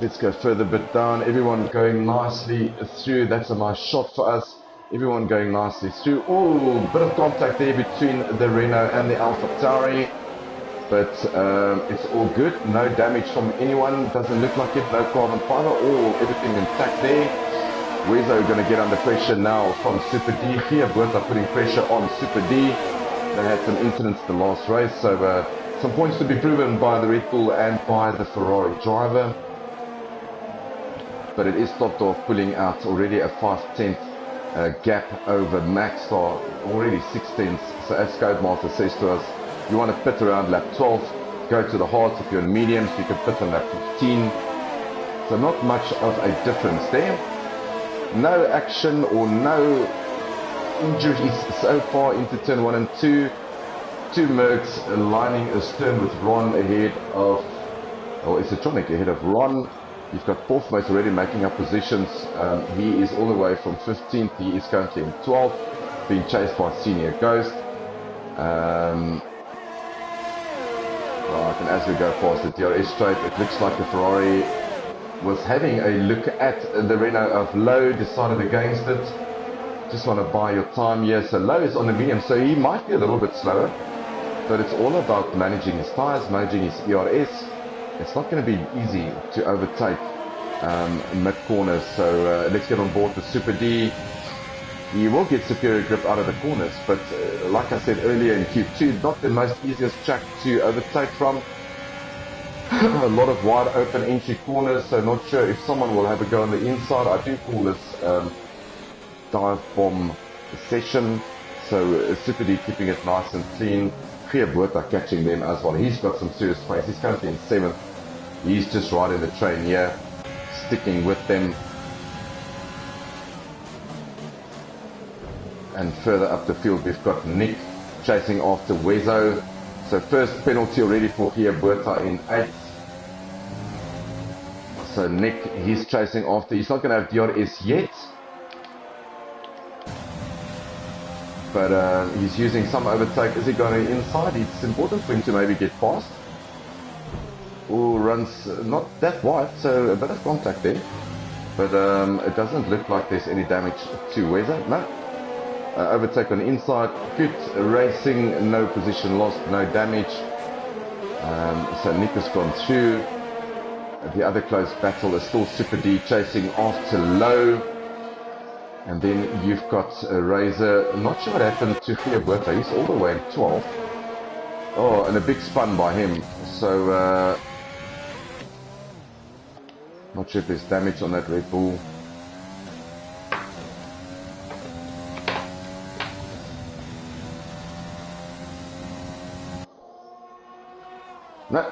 Let's go further bit down. Everyone going nicely through. That's a nice shot for us. Everyone going nicely through. Oh, bit of contact there between the Renault and the Alpha Tauri. But it's all good. No damage from anyone. Doesn't look like it. No carbon fiber. All everything intact there. Wezo going to get under pressure now from Super D. Here, both are putting pressure on Super D. They had some incidents the last race, so some points to be proven by the Red Bull and by the Ferrari driver. But it is topped off, pulling out already a 5/10 gap over Max Star, already 6/10. So as Codemaster says to us, you want to pit around lap 12, go to the hards. If you're in mediums, you can pit on lap 15. So not much of a difference there. No action or no injuries so far into turn 1 and 2. Two Mercs lining astern with Ron ahead of, or Isatronic ahead of Ron. You've got Porthmate already making up positions. He is all the way from 15th. He is currently in 12th, being chased by Senior Ghost. Right, and as we go past the DRS straight, it looks like the Ferrari was having a look at the Renault of Lowe, decided against it. Just want to buy your time here. So Lowe is on the medium, so he might be a little bit slower, but it's all about managing his tires, managing his ERS. It's not going to be easy to overtake mid corners, so let's get on board with Super D. He will get superior grip out of the corners, but like I said earlier in Q2, not the most easiest track to overtake from. A lot of wide open entry corners, so not sure if someone will have a go on the inside. I do call this dive bomb session, so Super D keeping it nice and clean. Geerboerta catching them as well. He's got some serious pace. He's currently in 7th. He's just riding the train here, sticking with them. And further up the field, we've got Nick chasing after Wezo. So first penalty already for Geerboerta in 8th. So Nick, he's chasing after. He's not going to have DRS yet, but he's using some overtake. Is he going inside? It's important for him to maybe get past. Oh, runs not that wide, so a bit of contact there. But it doesn't look like there's any damage to Wezo. No. Overtake on the inside. Good racing. No position lost. No damage. So Nick has gone through. The other close battle is still Super D chasing after Lowe. And then you've got Razor. I'm not sure what happened to Geerboerta. He's all the way in 12th. Oh, and a big spun by him. So, not sure if there's damage on that Red Bull.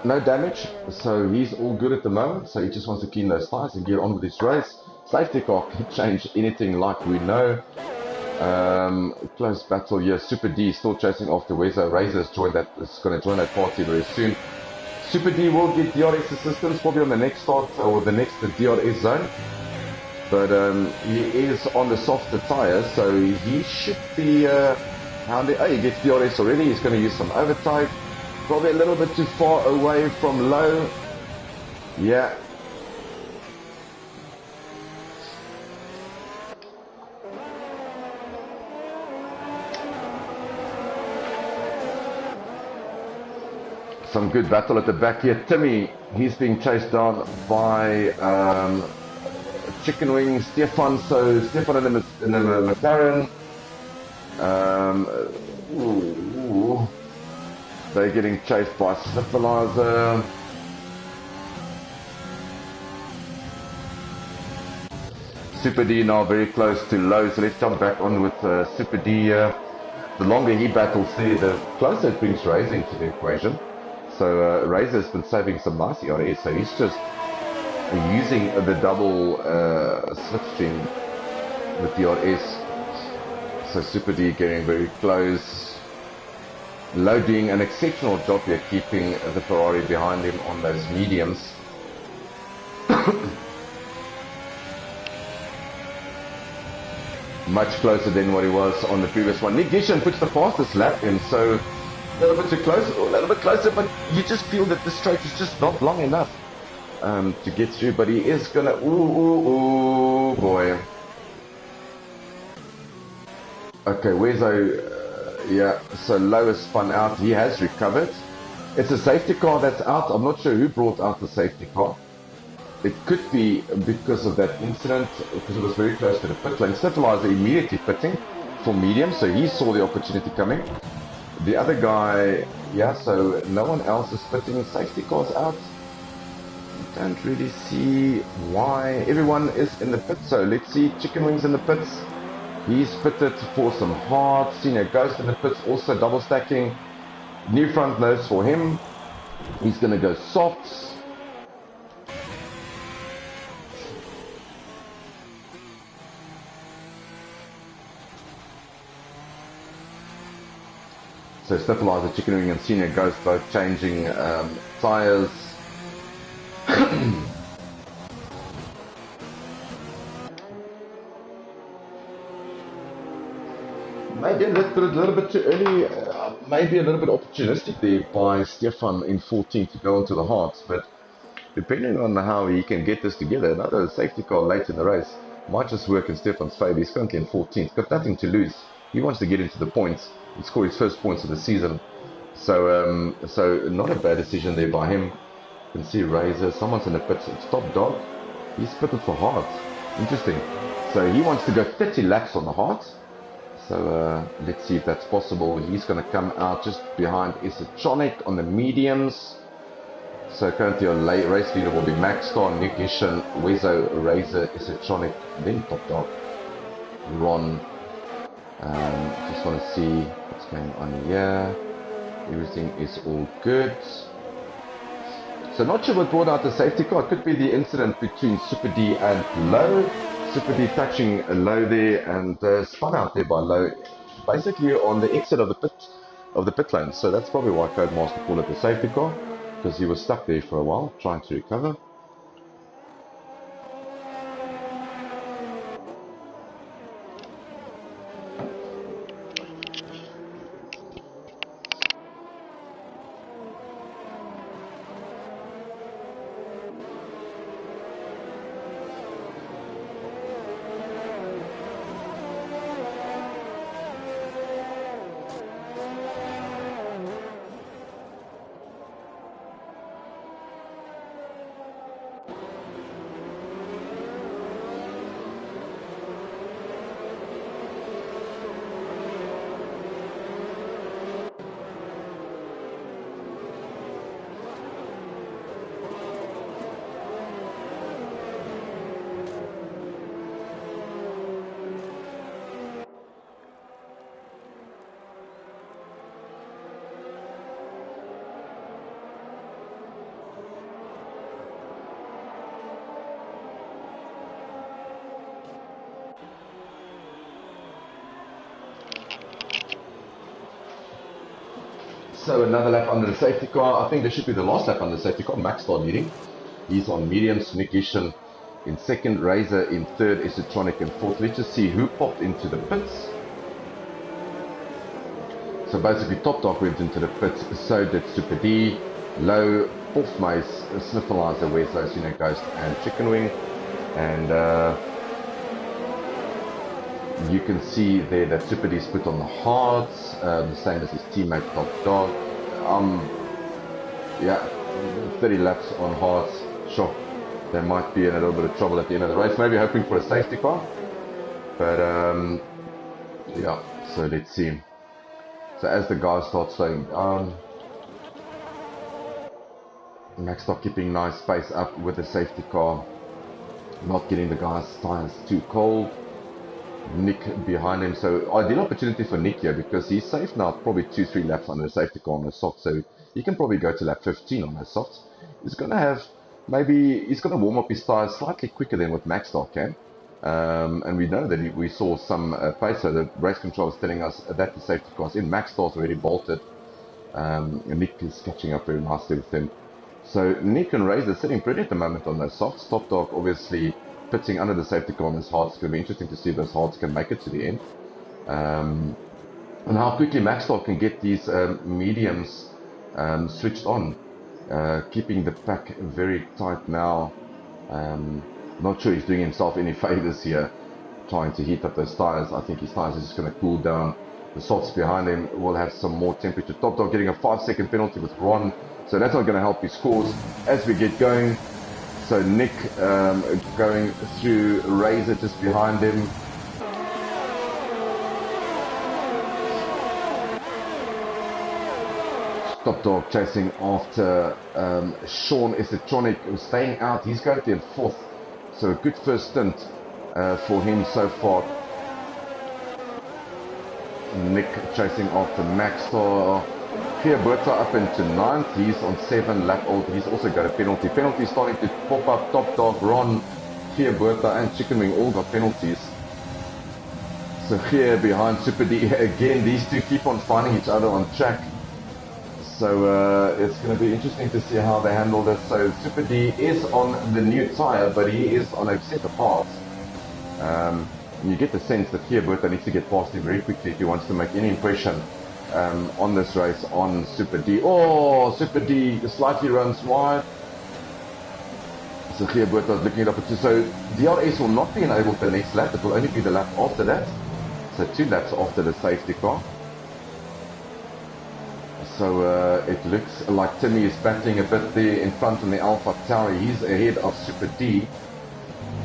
No damage, so he's all good at the moment, so he just wants to clean those tires and get on with his race. Safety car can change anything like we know. Close battle here, Super D still chasing after Wezo. Razor's joined that, is going to join that party very soon. Super D will get DRS assistance probably on the next start or the next DRS zone. But he is on the softer tires, so he should be hounding. Oh, he gets DRS already, he's going to use some overtake. Probably a little bit too far away from Lowe. Yeah. Some good battle at the back here. Timmy, he's being chased down by Chicken Wing, Stefan. So Stefan in the McLaren. They're getting chased by Syphilizer. Super D now very close to Lowe, so let's jump back on with Super D. The longer he battles there, the closer it brings Razor into the equation. So Razor's been saving some nice ERS, so he's just using the double slipstream with DRS. So Super D getting very close. Low doing an exceptional job here, keeping the Ferrari behind him on those mediums. Much closer than what he was on the previous one. Nick Gishan puts the fastest lap in, so a little bit too close, a little bit closer, but you just feel that the straight is just not long enough to get through. But he is gonna, ooh boy. Okay, Wezo, yeah, so Low is spun out. He has recovered. It's a safety car that's out. I'm not sure who brought out the safety car. It could be because of that incident, because it was very close to the pit lane. Stabilizer immediately pitting for medium, so he saw the opportunity coming. The other guy, yeah, so no one else is pitting. Safety cars out. Don't really see why. Everyone is in the pit, so let's see. Chicken Wings in the pits. He's pitted for some hard. Senior Ghost in the pits, also double stacking. New front nose for him. He's going to go softs. So Stabilizer, Chicken Wing and Senior Ghost both changing tyres. Maybe let's put it a little bit too early, maybe a little bit opportunistic there by Stefan in 14 to go into the hearts, but depending on how he can get this together, another safety car late in the race might just work in Stefan's favour. He's currently in 14th, got nothing to lose. He wants to get into the points and score his first points of the season. So so not a bad decision there by him. You can see Razor, someone's in the pits, it's Top Dog. He's pitted for hearts. Interesting. So he wants to go 30 laps on the hearts. So let's see if that's possible. He's going to come out just behind Isatronic on the mediums. So currently our race leader will be Maxstar, Nick Ishan, Wezo, Razor, Isatronic, then Top Dog, Ron. Just want to see what's going on here. Everything is all good. So not sure what brought out the safety car. It could be the incident between Super D and Low. Super D touching Low there and spun out there by Low, basically on the exit of the pit lane. So that's probably why Codemaster called it the safety car, because he was stuck there for a while trying to recover. So another lap under the safety car. I think this should be the last lap under the safety car. Maxstar leading. He's on mediums. Nick Ishan in second. Razor in third. Isatronic in fourth. Let's just see who popped into the pits. So basically Top Dog went into the pits. So did Super D. Low, Puff Mace, Sniffleizer, Wezo, Senior Ghost and Chicken Wing. And you can see there that Super D's put on the hards, the same as his teammate Top Dog. Yeah, 30 laps on hards. Sure, they might be in a little bit of trouble at the end of the race. Maybe hoping for a safety car. But yeah, so let's see. So as the guys start slowing down, Maxstar keeping nice space up with the safety car, not getting the guys' tires too cold. Nick behind him, so ideal opportunity for Nick here because he's safe now, probably 2-3 laps under the safety car on the soft, so he can probably go to lap 15 on those softs. He's going to have maybe he's going to warm up his tyres slightly quicker than what Maxstar can. And we know that we saw some pace, so the race control is telling us that the safety car's in. Maxstar's already bolted. Nick is catching up very nicely with him. So Nick and Razor sitting pretty at the moment on those softs. Top Dog obviously pitching under the safety car on his hards. It's going to be interesting to see if those hards can make it to the end. And how quickly Maxstar can get these mediums switched on. Keeping the pack very tight now. Not sure he's doing himself any favors here, trying to heat up those tires. I think his tires are just going to cool down. The softs behind him will have some more temperature. Top Dog getting a 5-second penalty with Ron, so that's not going to help his scores as we get going. So Nick going through Razor just behind him. Top Dog chasing after Sean Esetronic, who's staying out. He's going to in 4th. So a good first stint for him so far. Nick chasing after Maxstar. Berta up into 9th. He's on 7 lap old. He's also got a penalty. Penalty starting to pop up. Top Dog, Ron, Berta and Chicken Wing all got penalties. So here behind Super D again. These two keep on finding each other on track. So it's going to be interesting to see how they handle this. So Super D is on the new tyre, but he is on a set of parts. You get the sense that Berta needs to get past him very quickly if he wants to make any impression on this race on Super D. Oh, Super D slightly runs wide. So Berta is looking it up. So DRS will not be enabled the next lap. It will only be the lap after that. So 2 laps after the safety car. So it looks like Timmy is battling a bit there in front on the Alpha Tauri. He's ahead of Super D.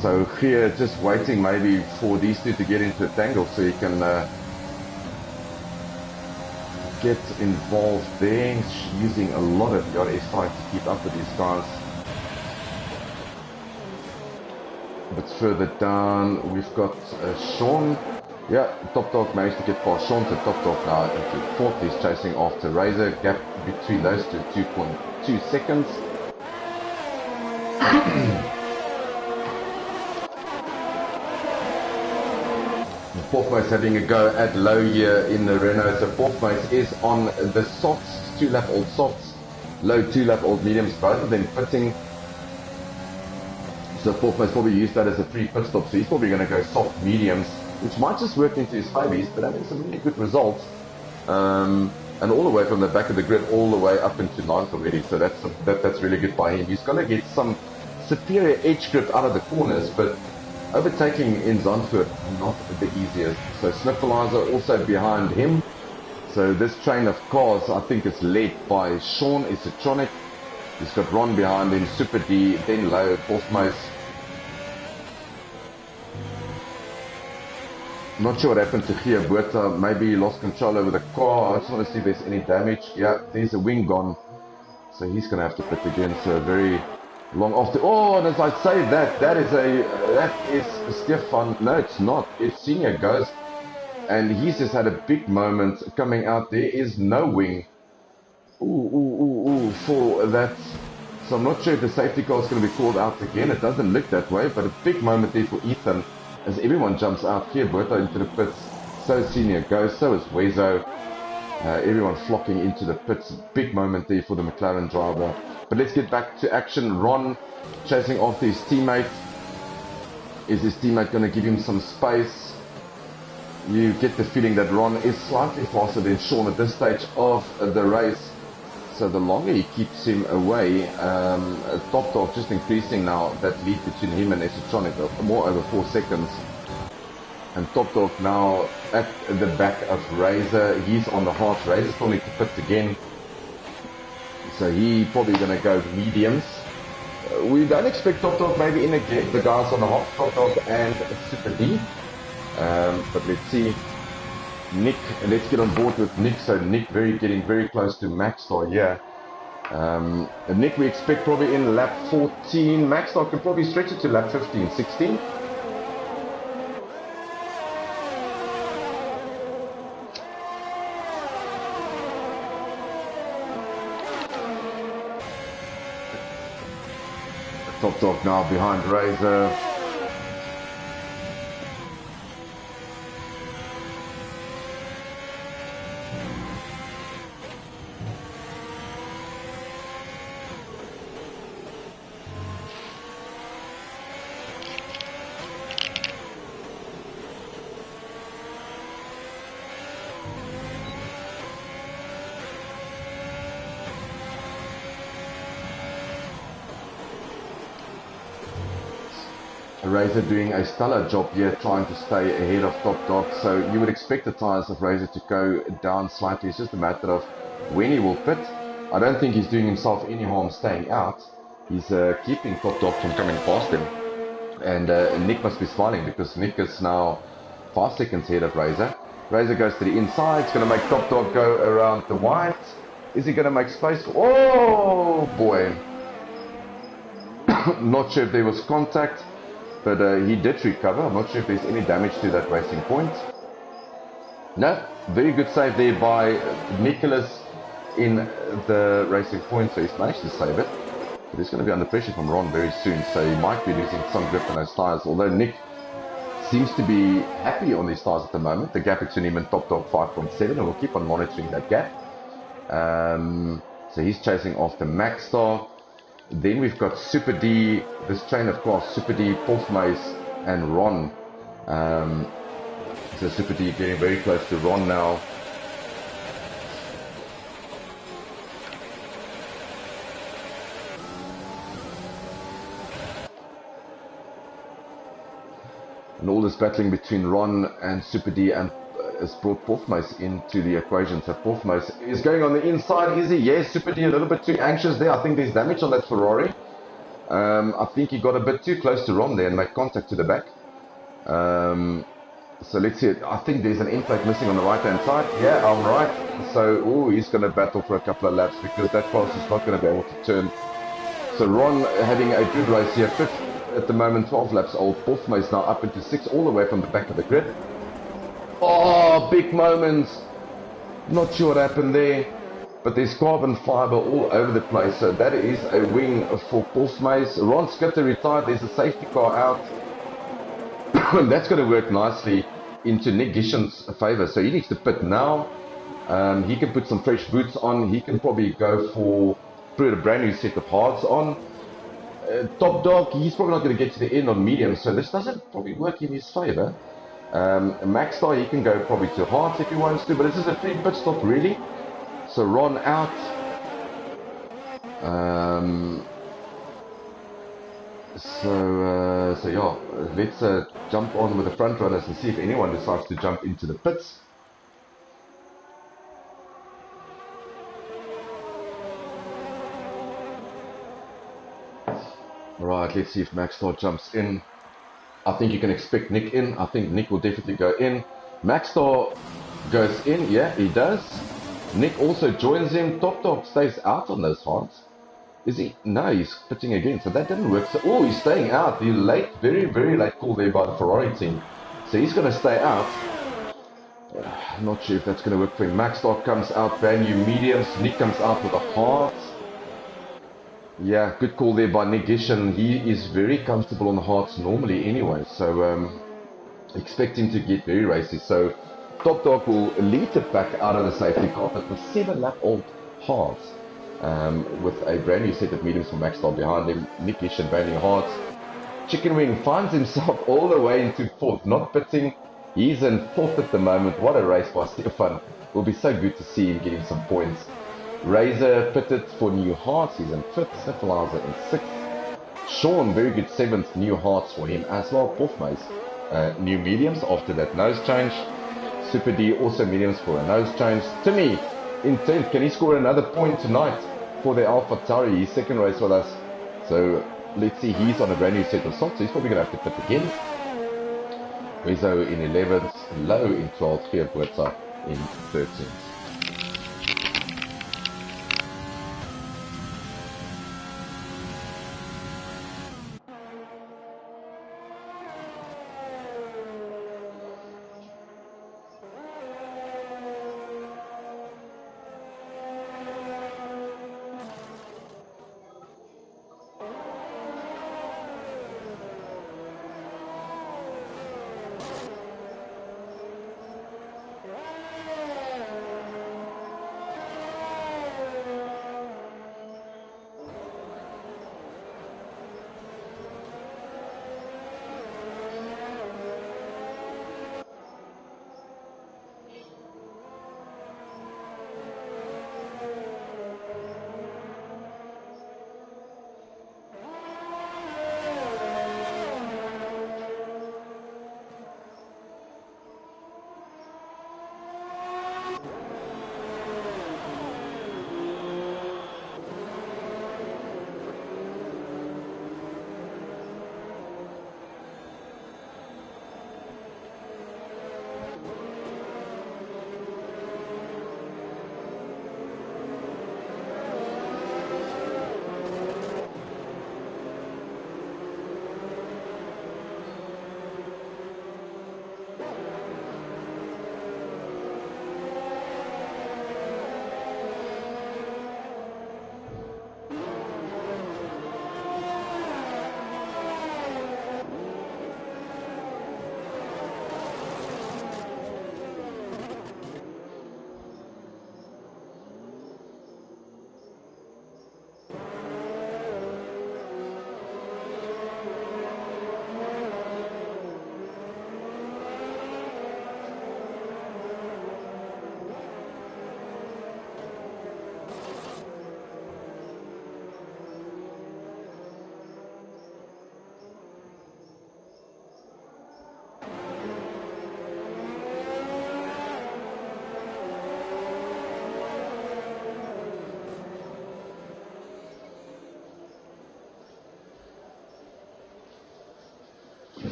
So here just waiting maybe for these two to get into a tangle so he can get involved there. He's using a lot of DRS trying to keep up with these guys. A bit further down we've got Sean. Yeah, Top Dog managed to get past Sean, so Top Dog now into 4th. He's chasing after Razor. Gap between those two, 2.2 seconds. Fourth Place having a go at low here in the Renault. So Fourth Place is on the softs, 2 lap old softs, low 2 lap old mediums, both of them pitting. So Fourth Place probably used that as a free pit stop, so he's probably going to go soft mediums, which might just work into his favor. He's been having some really good results, and all the way from the back of the grid all the way up into 9th already, so that's really good by him. He's going to get some superior edge grip out of the corners, but overtaking in Zandvoort not the easiest. So Sniffleizer also behind him. So this train of cars I think is led by Sean Esetronic. He's got Ron behind him, Super D, then Low, Fourth Place. Not sure what happened to Berta. Maybe he lost control over the car. I just want to see if there's any damage. Yeah, there's a wing gone. So he's going to have to pit again. So very long after. Oh, and as I say that is Stefan. No, it's not. It's Senior Ghost. And he's just had a big moment coming out. There is no wing. Ooh, for that. So I'm not sure if the safety car is going to be called out again. It doesn't look that way, but a big moment there for Ethan. As everyone jumps out here, Berta into the pits, so Senior goes, so is Wezo. Everyone flocking into the pits. Big moment there for the McLaren driver. But let's get back to action. Ron chasing after his teammate. Is his teammate going to give him some space? You get the feeling that Ron is slightly faster than Sean at this stage of the race. So the longer he keeps him away, Top Dog just increasing now that lead between him and Esetronic, more over 4 seconds. And Top Dog now at the back of Razor. He's on the hard. Razor still needs to pit again. So he probably going to go mediums. We don't expect Top Dog maybe in again, the guys on the hot, Top Dog and Super D. But let's see. Nick, let's get on board with Nick. So Nick getting very close to Maxstar here. Nick we expect probably in lap 14. Maxstar can probably stretch it to lap 15, 16. Top Dog now behind Razor. Razor doing a stellar job here trying to stay ahead of Top Dog, so you would expect the tyres of Razor to go down slightly. It's just a matter of when he will pit. I don't think he's doing himself any harm staying out. He's keeping Top Dog from coming past him, and Nick must be smiling because Nick is now 5 seconds ahead of Razor. Razor goes to the inside, it's going to make Top Dog go around the white. Is he going to make space? Oh boy! Not sure if there was contact, but he did recover. I'm not sure if there's any damage to that racing point. No, very good save there by Nicholas in the racing point, so he's managed to save it. But he's going to be under pressure from Ron very soon, so he might be losing some grip on those tyres, although Nick seems to be happy on these tyres at the moment. The gap between him and Top Dog 5.7, and we'll keep on monitoring that gap. So he's chasing after Maxstar. Then we've got Super D, this chain of cars, Super D, Polfmace, and Ron. So Super D getting very close to Ron now. And all this battling between Ron and Super D and has brought Polfmace into the equation. So Polfmace is going on the inside. Is he? Yes, Super D a little bit too anxious there. I think there's damage on that Ferrari. I think he got a bit too close to Ron there and made contact to the back. So let's see. I think there's an end plate missing on the right hand side. Yeah, I'm right. So he's going to battle for a couple of laps because that class is not going to be able to turn. So Ron having a good race here. 5th at the moment, 12 laps old. Polfmace now up into 6th, all the way from the back of the grid. Oh, big moments. Not sure what happened there, but there's carbon fiber all over the place. So that is a win for Polfmace. Ron Skitter retired. There's a safety car out. And that's going to work nicely into Nick Gisham's favor. So he needs to pit now. He can put some fresh boots on. He can probably go for put a brand new set of hards on. Top Dog, he's probably not going to get to the end on medium, so this doesn't probably work in his favor. Maxstar, he can go probably to hards if he wants to, but this is a free pit stop really. So Ron out. So yeah, let's jump on with the front runners and see if anyone decides to jump into the pits. Right, let's see if Maxstar jumps in. I think you can expect Nick in. I think Nick will definitely go in. Maxstar goes in, yeah, he does. Nick also joins him. Top Dog stays out on those hards. Is he? No, he's pitching again, so that didn't work. So, he's staying out. The late, very, very late call there by the Ferrari team. So he's going to stay out. Not sure if that's going to work for him. Maxstar comes out, brand new mediums. Nick comes out with the hards. Yeah, good call there by Nick Gisham. He is very comfortable on the hards normally anyway, so expect him to get very racy. So Top Dog will lead it back out of the safety car, but with 7-lap-old hards. With a brand new set of mediums from Maxstar behind him. Nick Gisham, brand new hards. Chicken Wing finds himself all the way into 4th, not pitting. He's in 4th at the moment. What a race by Stefan. Will be so good to see him getting some points. Razor pitted for new hearts. He's in 5th. Sniffleizer in 6th. Sean, very good 7th. New hearts for him as well. Polfmace, new mediums after that nose change. Super D also mediums for a nose change. Timmy in 10th. Can he score another point tonight for the Alpha Tauri? His 2nd race with us. So let's see. He's on a brand new set of socks. So he's probably going to have to pit again. Rizzo in 11th. Low in 12th. Geert Huerta in 13th.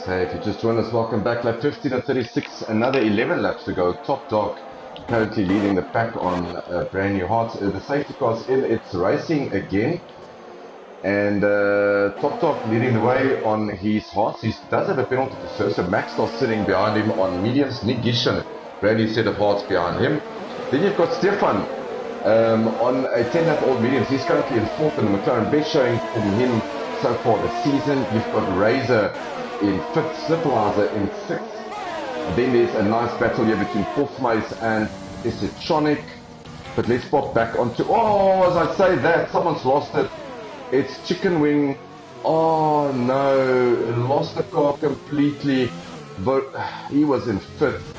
Hey, if you just joined us, welcome back. Lap 15 at 36, another 11 laps to go. Top Dog currently leading the pack on brand new hearts. The safety car's in, it's racing again. And Top Dog leading the way on his hearts. He does have a penalty to serve, so Max starts sitting behind him on mediums. Nick Gishan, brand new set of hearts behind him. Then you've got Stefan on a 10-lap old mediums. He's currently in 4th, and the McLaren best showing from him so far this season. You've got Razor in 5th, Slipweiser in 6th. Then there's a nice battle here between Portsmace and Isitronic. But let's pop back onto, oh, as I say that, someone's lost it. It's Chicken Wing. Oh no, lost the car completely. But he was in 5th.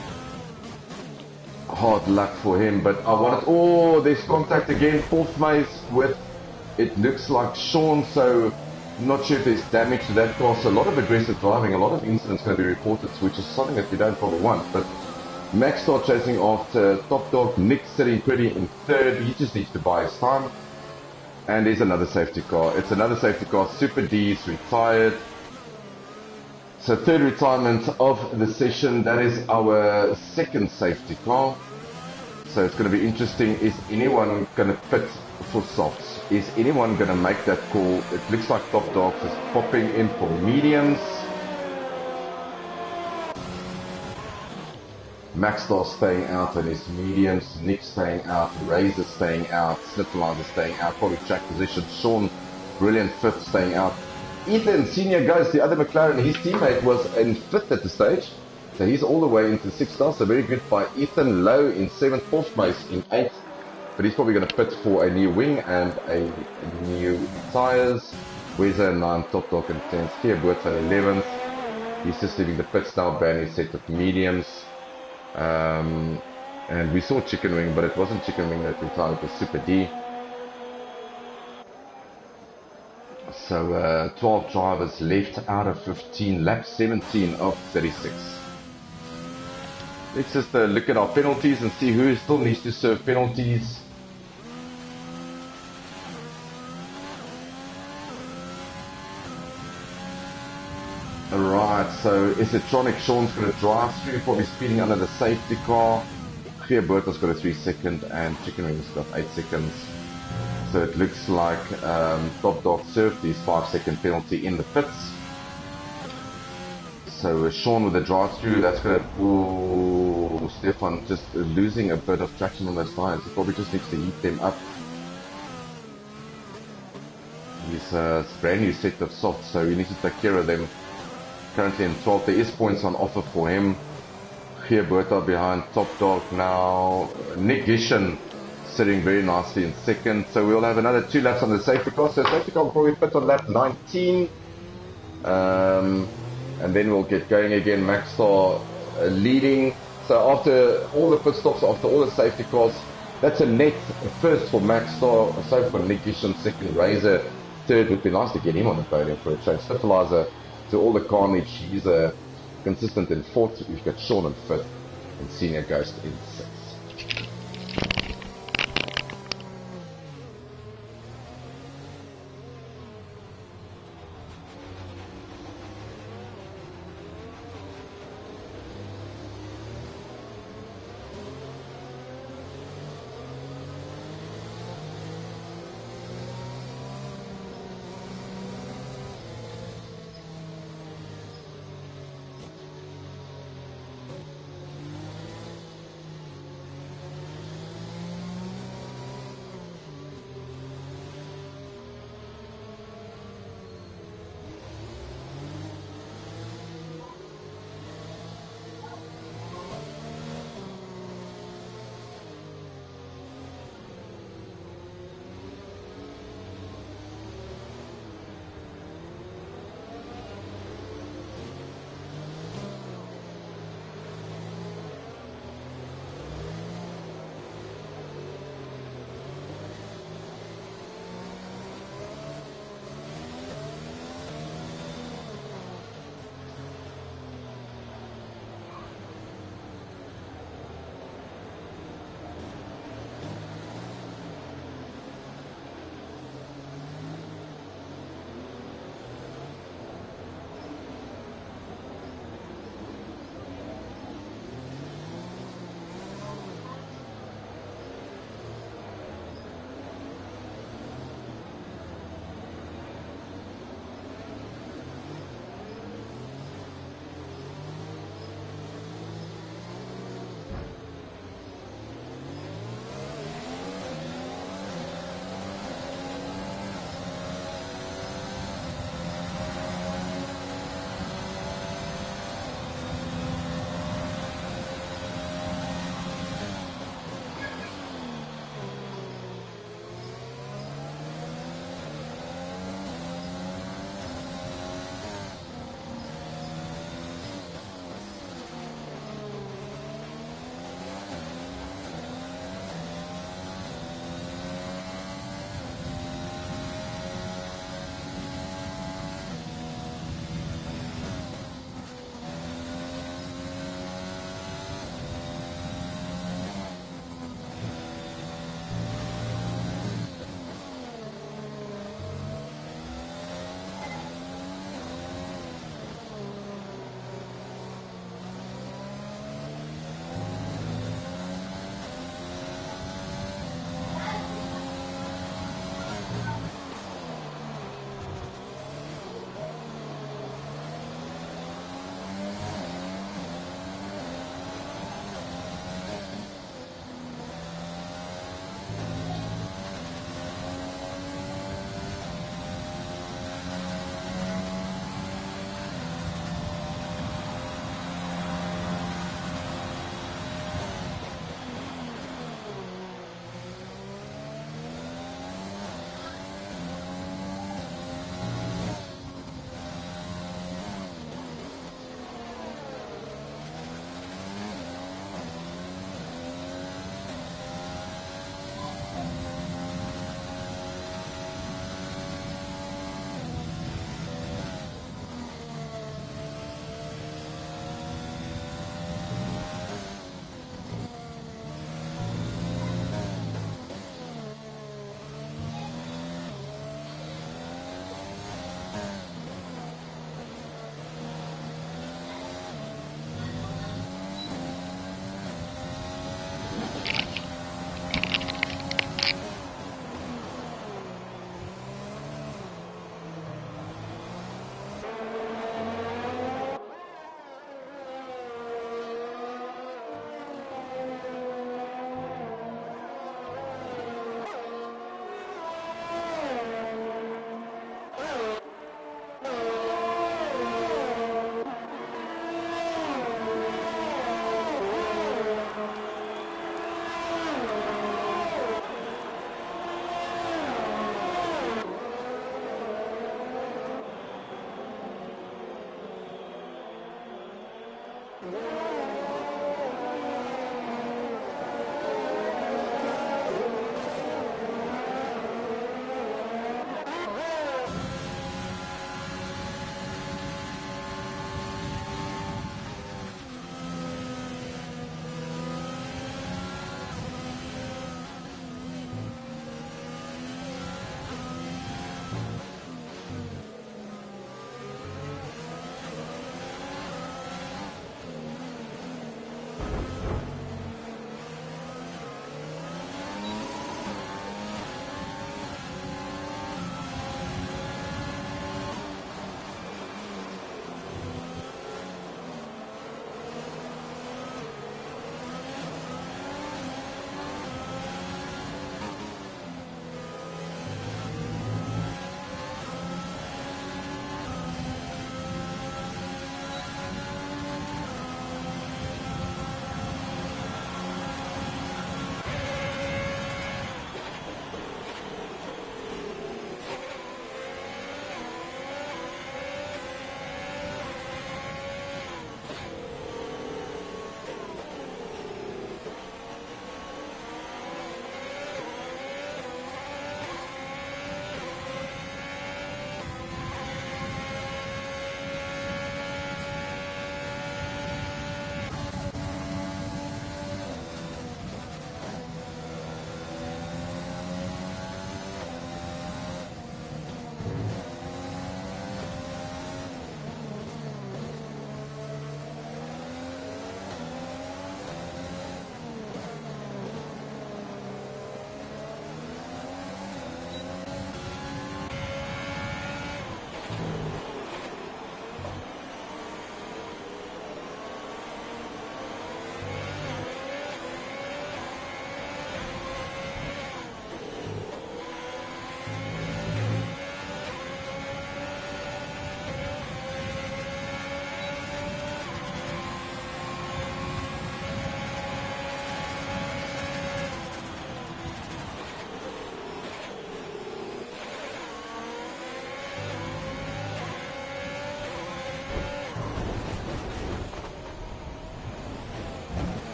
Hard luck for him, but I wanted, oh, there's contact again. Portsmace with, it looks like Sean, so not sure if there's damage to that car. So a lot of aggressive driving, a lot of incidents going to be reported, which is something that we don't probably want. But Max start chasing after Top Dog. Nick sitting pretty in 3rd. He just needs to buy his time. And there's another safety car. It's another safety car. Super D's retired. So 3rd retirement of the session. That is our 2nd safety car. So it's going to be interesting. Is anyone going to pit for softs? Is anyone going to make that call? It looks like Top Dog is popping in for mediums. Maxstar staying out on his mediums, Nick staying out, Razor staying out, Slipweiser staying out, probably track position, Sean, brilliant 5th staying out. Ethan, senior goes, the other McLaren, his teammate was in 5th at the stage, so he's all the way into 6th now, so very good by Ethan. Low in 7th, Portsmace in 8th, but he's probably going to pit for a new wing and a new tyres. Weezer 9, Top Dog in 10th, Keerboot at 11th, he's just leaving the pits now, brand new set of mediums. And we saw Chicken Wing, but it wasn't Chicken Wing that retired, it was Super D. So 12 drivers left out of 15, lap 17 of 36. Let's just look at our penalties and see who still needs to serve penalties. Alright, so Isitronic, Sean's going to drive through, probably speeding under the safety car. Geerbert's got a 3 second and Chicken Wing's got 8 seconds. So it looks like Top Dog served his 5-second penalty in the pits. So Sean with the drive through, that's going to, ooh, Stefan just losing a bit of traction on those tires. He probably just needs to heat them up. He's a brand new set of softs, so he needs to take care of them. Currently in 12th, there is points on offer for him. Geerberta behind Top Dog now. Nick Gishan sitting very nicely in 2nd. So we'll have another 2 laps on the safety car. So safety car will probably pit on lap 19. And then we'll get going again. Maxstar leading. So after all the pit stops, after all the safety cars, that's a net first for Maxstar. So for Nick Gishan, 2nd. Razor 3rd. Would be nice to get him on the podium for a change. Slipweiser, to all the carnage, he's consistent in 4th. We've got Sean in 5th and Senior Ghost in 6th.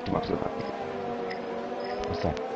Come up to the back. What's that?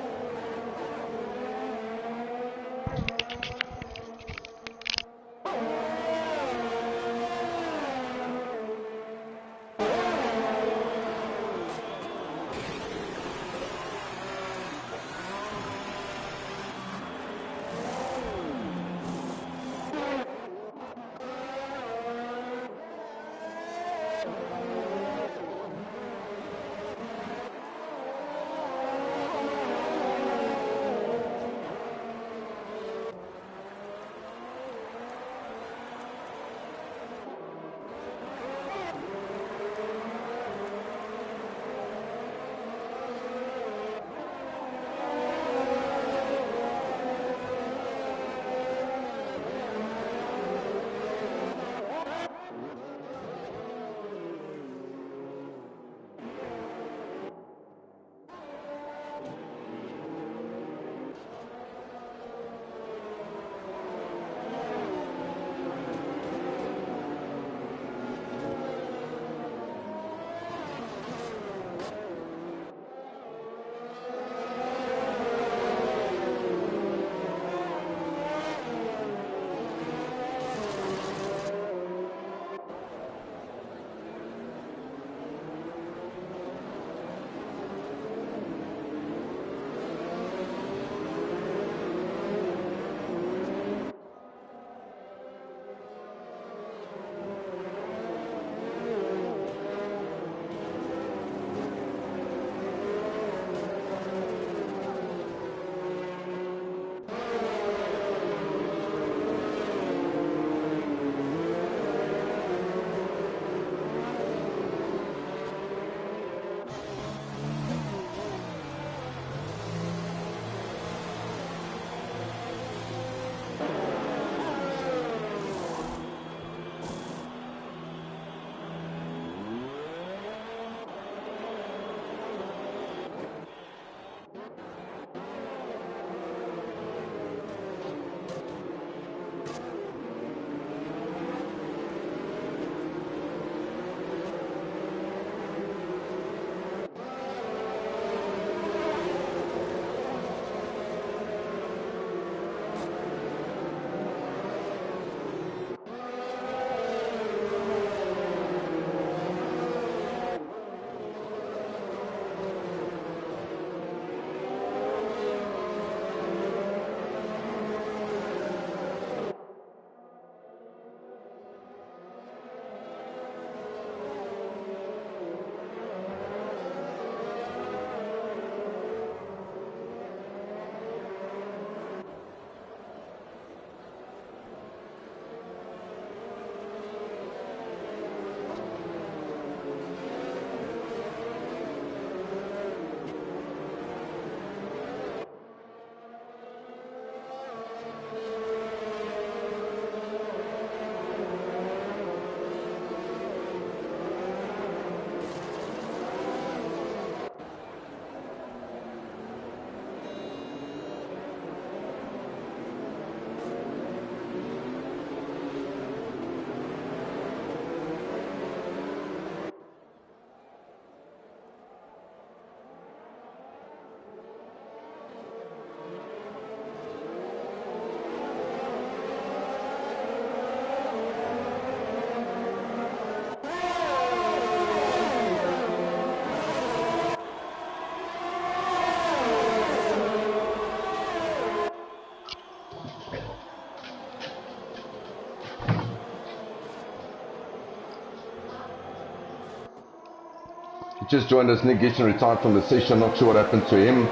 Just joined us. Nick Gitchen retired from the session. Not sure what happened to him.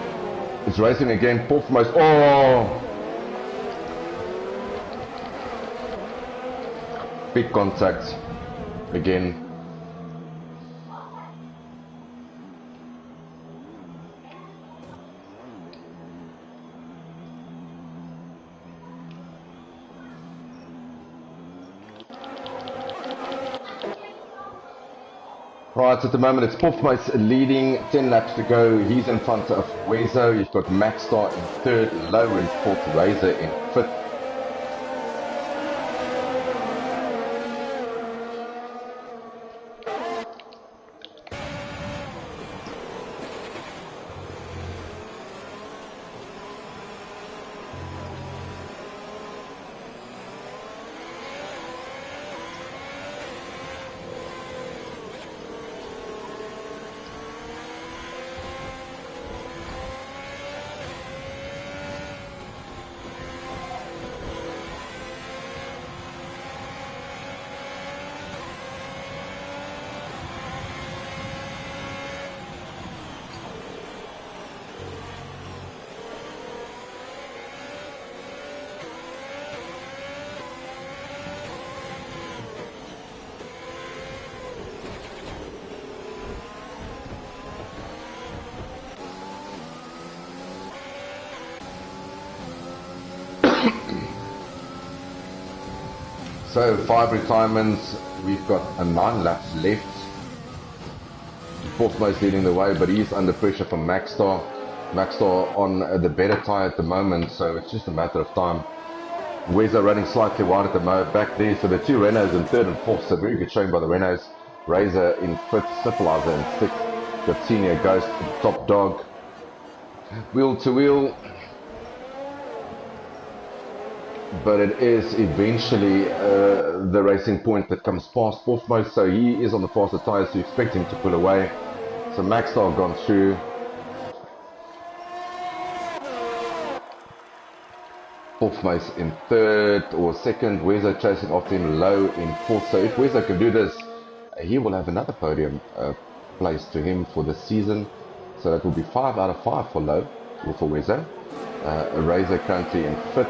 It's racing again. Fourth most. Oh! Big contact. Again. Right, at the moment it's Puffmace leading, 10 laps to go. He's in front of Wezo. You've got Maxstar in third, Low in fourth, Razor in fifth. So 5 retirements, we've got 9 laps left. Puffmace leading the way, but he's under pressure from Maxstar. Maxstar on the better tyre at the moment, so it's just a matter of time. Wezo running slightly wide at the back there, so the two Renaults in third and fourth, so very good showing by the Renaults. Razor in fifth, Syphilizer in sixth, got Senior Ghost, top dog. Wheel to wheel. But it is eventually the racing point that comes past Puffmace, so he is on the faster tyres, so you expect him to pull away. So Maxstar gone through. Puffmace in third or second, Wezo chasing after him, Low in fourth. So if Wezo can do this, he will have another podium place to him for the season. So that will be 5 out of 5 for Low, or for Wezo. Razor currently in fifth.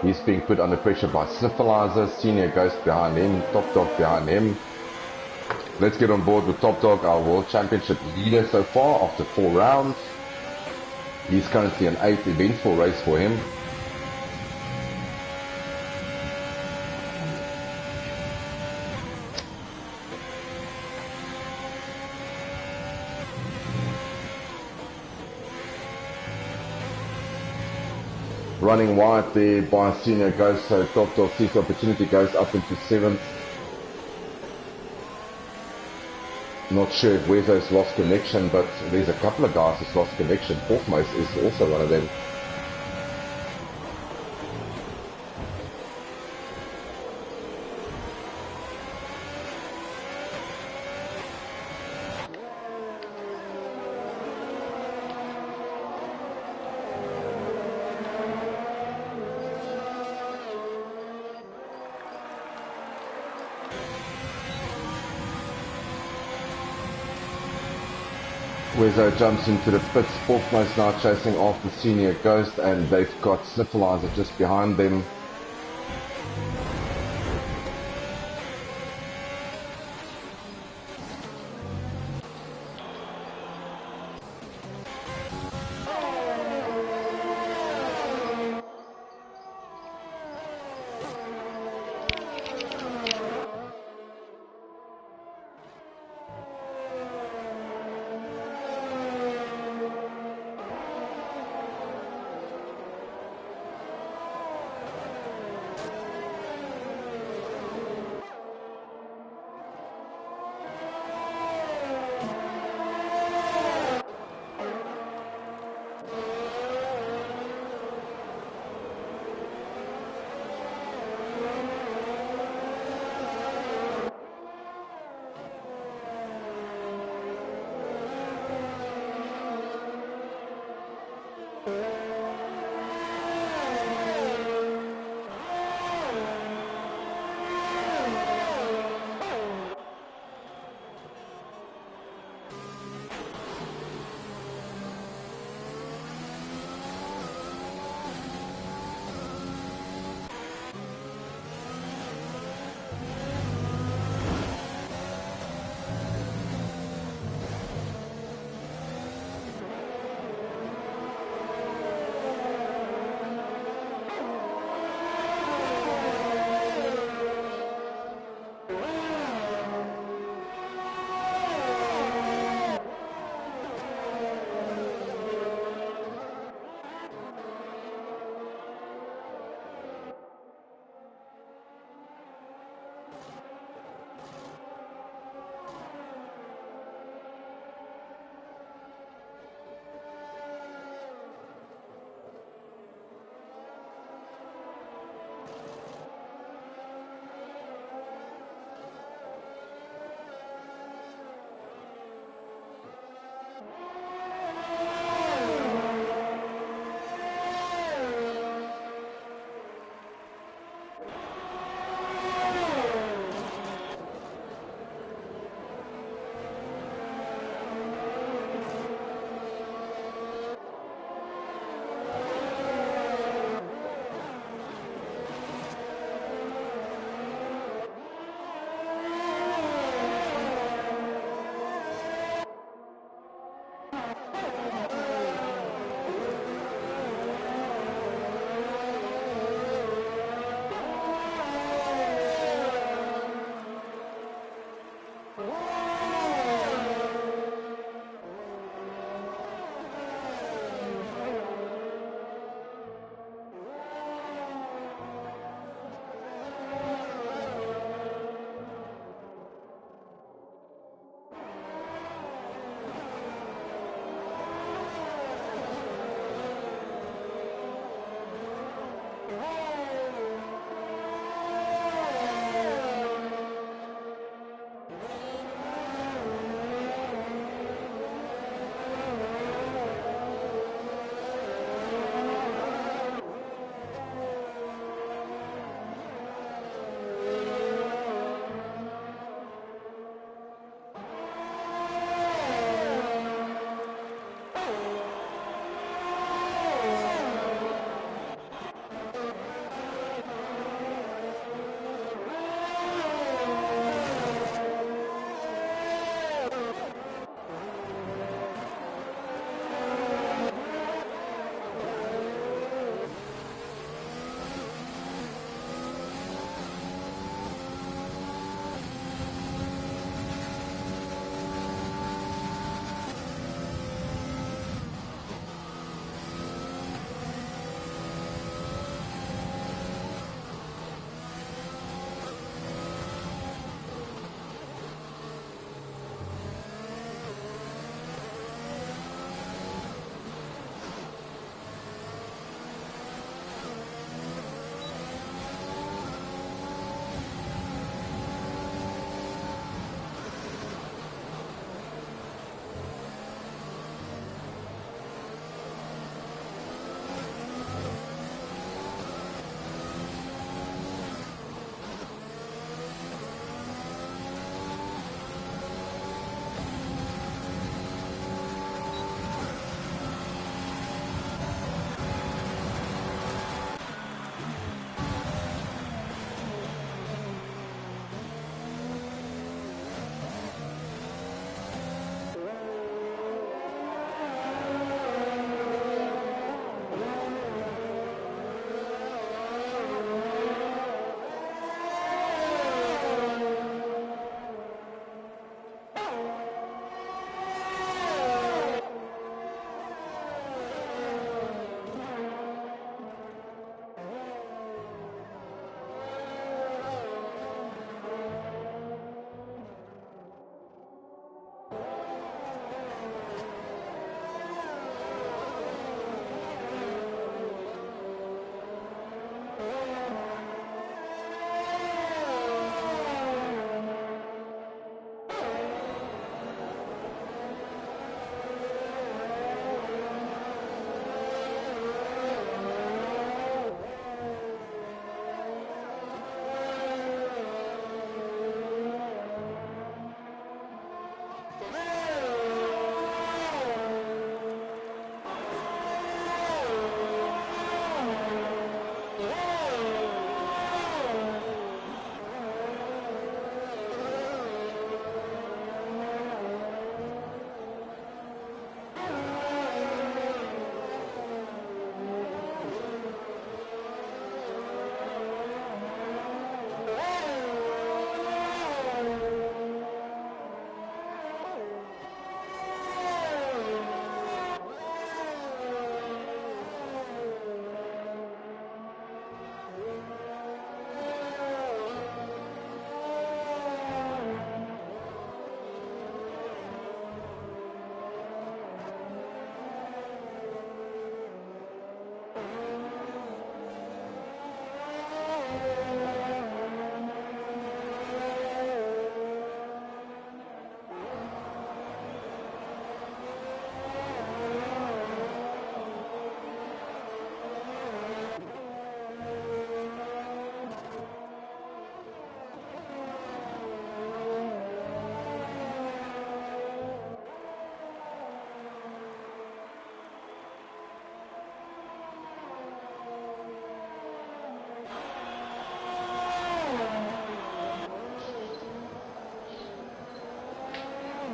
He's being put under pressure by Syphilizer, Senior Ghost behind him, Top Dog behind him. Let's get on board with Top Dog, our World Championship leader so far after 4 rounds. He's currently an 8th eventful race for him. Running wide there by Senior Ghost, so Top Dog sees the opportunity, goes up into 7th. Not sure if Wezo's lost connection, but there's a couple of guys who's lost connection. Puffmace is also one of them. Wezo jumps into the pits, Puffmace now chasing after Senior Ghost, and they've got Syphilizer just behind them.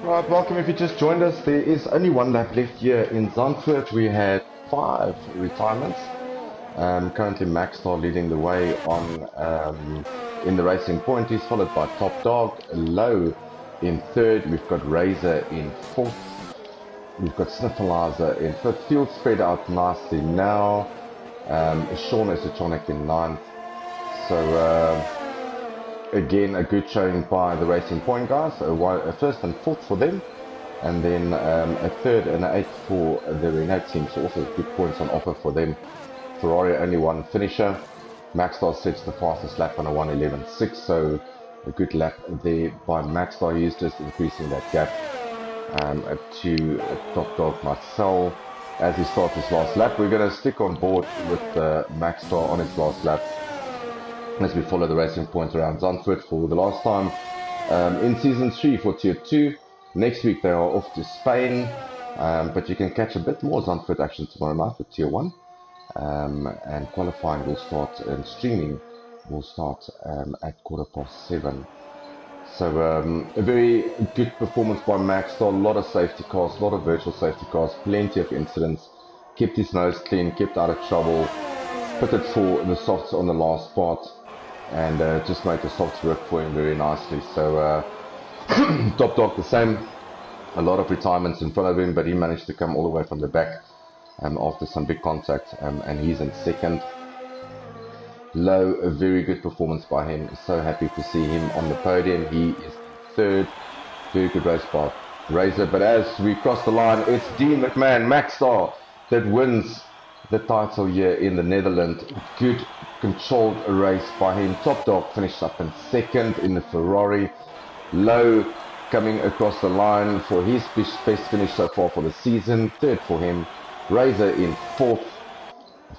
Right, welcome if you just joined us. There is only one lap left here in Zandvoort. We had 5 retirements. Currently Maxstar leading the way on in the racing point. He's followed by Top Dog, Low in 3rd. We've got Razor in 4th. We've got Sniffleizer in 5th. Field spread out nicely now. Sean Esotronic in 9th. So again, a good showing by the Racing Point guys. A 1st and 4th for them, and then a 3rd and an 8th for the Renault team. So also good points on offer for them. Ferrari only one finisher. Maxstar sets the fastest lap on a 1:11.6. So a good lap there by Maxstar. He's just increasing that gap to Top Dog Marcel as he starts his last lap. We're going to stick on board with Maxstar on his last lap as we follow the Racing Point around Zandvoort for the last time in Season 3 for Tier 2. Next week they are off to Spain, but you can catch a bit more Zandvoort action tomorrow night with Tier 1. And qualifying will start, and streaming will start at 7:15. So a very good performance by Maxstar. A lot of safety cars, a lot of virtual safety cars, plenty of incidents. Kept his nose clean, kept out of trouble, pitted for the softs on the last part, and just made the softs work for him very nicely. So Top Dog the same, a lot of retirements in front of him, but he managed to come all the way from the back after some big contact, and he's in 2nd. Low, a very good performance by him. So happy to see him on the podium. He is 3rd. Very good race by Razor. But as we cross the line, it's Dean McMahon, Maxstar, that wins the title here in the Netherlands. Good controlled race by him. Top Dog finished up in 2nd in the Ferrari. Low coming across the line for his best finish so far for the season. 3rd for him. Razor in 4th.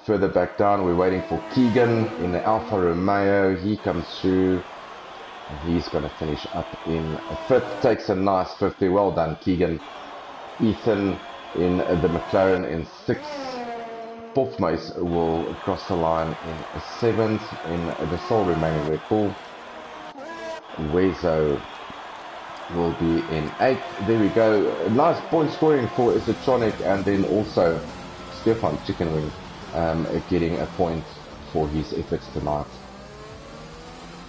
Further back down, we're waiting for Keegan in the Alfa Romeo. He comes through. He's going to finish up in 5th. Takes a nice 50. Well done, Keegan. Ethan in the McLaren in 6th. Bofmace will cross the line in 7th in the sole remaining Red Bull. Wezo will be in 8th. There we go. A nice point scoring for Isotronic, and then also Stefan Chicken Wing getting a point for his efforts tonight.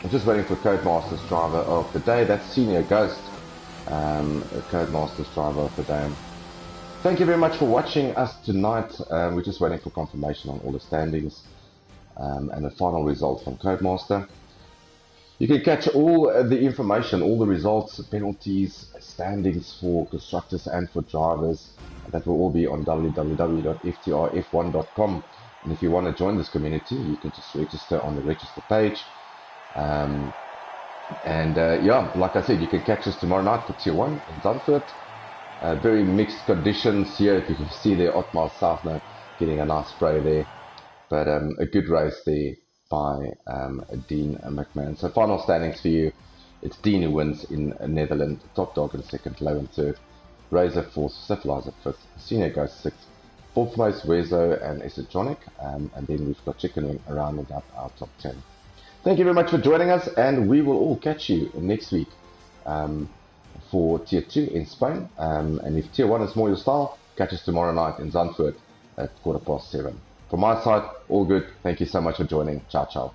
I'm just waiting for Codemasters driver of the day. That's Senior Ghost, Codemasters driver of the day. Thank you very much for watching us tonight. We're just waiting for confirmation on all the standings and the final result from Codemaster. You can catch all the information, all the results, penalties, standings for constructors and for drivers. That will all be on www.FTRF1.com. And if you want to join this community, you can just register on the register page. Yeah, like I said, you can catch us tomorrow night for Tier 1 in Zandvoort. Very mixed conditions here. If you can see there, Otmar Southner getting a nice spray there. But a good race there by Dean McMahon. So final standings for you. It's Dean who wins in Netherlands, Top Dog in 2nd, Low in 3rd, Razor 4th, Sniffleizer 5th, Senior goes 6th, Bofmace, Wezo and Esotronic, and then we've got Chicken Wing rounding up our top 10. Thank you very much for joining us, and we will all catch you next week for Tier 2 in Spain. And if Tier 1 is more your style, catch us tomorrow night in Zandvoort at 7:15. From my side, all good. Thank you so much for joining. Ciao, ciao.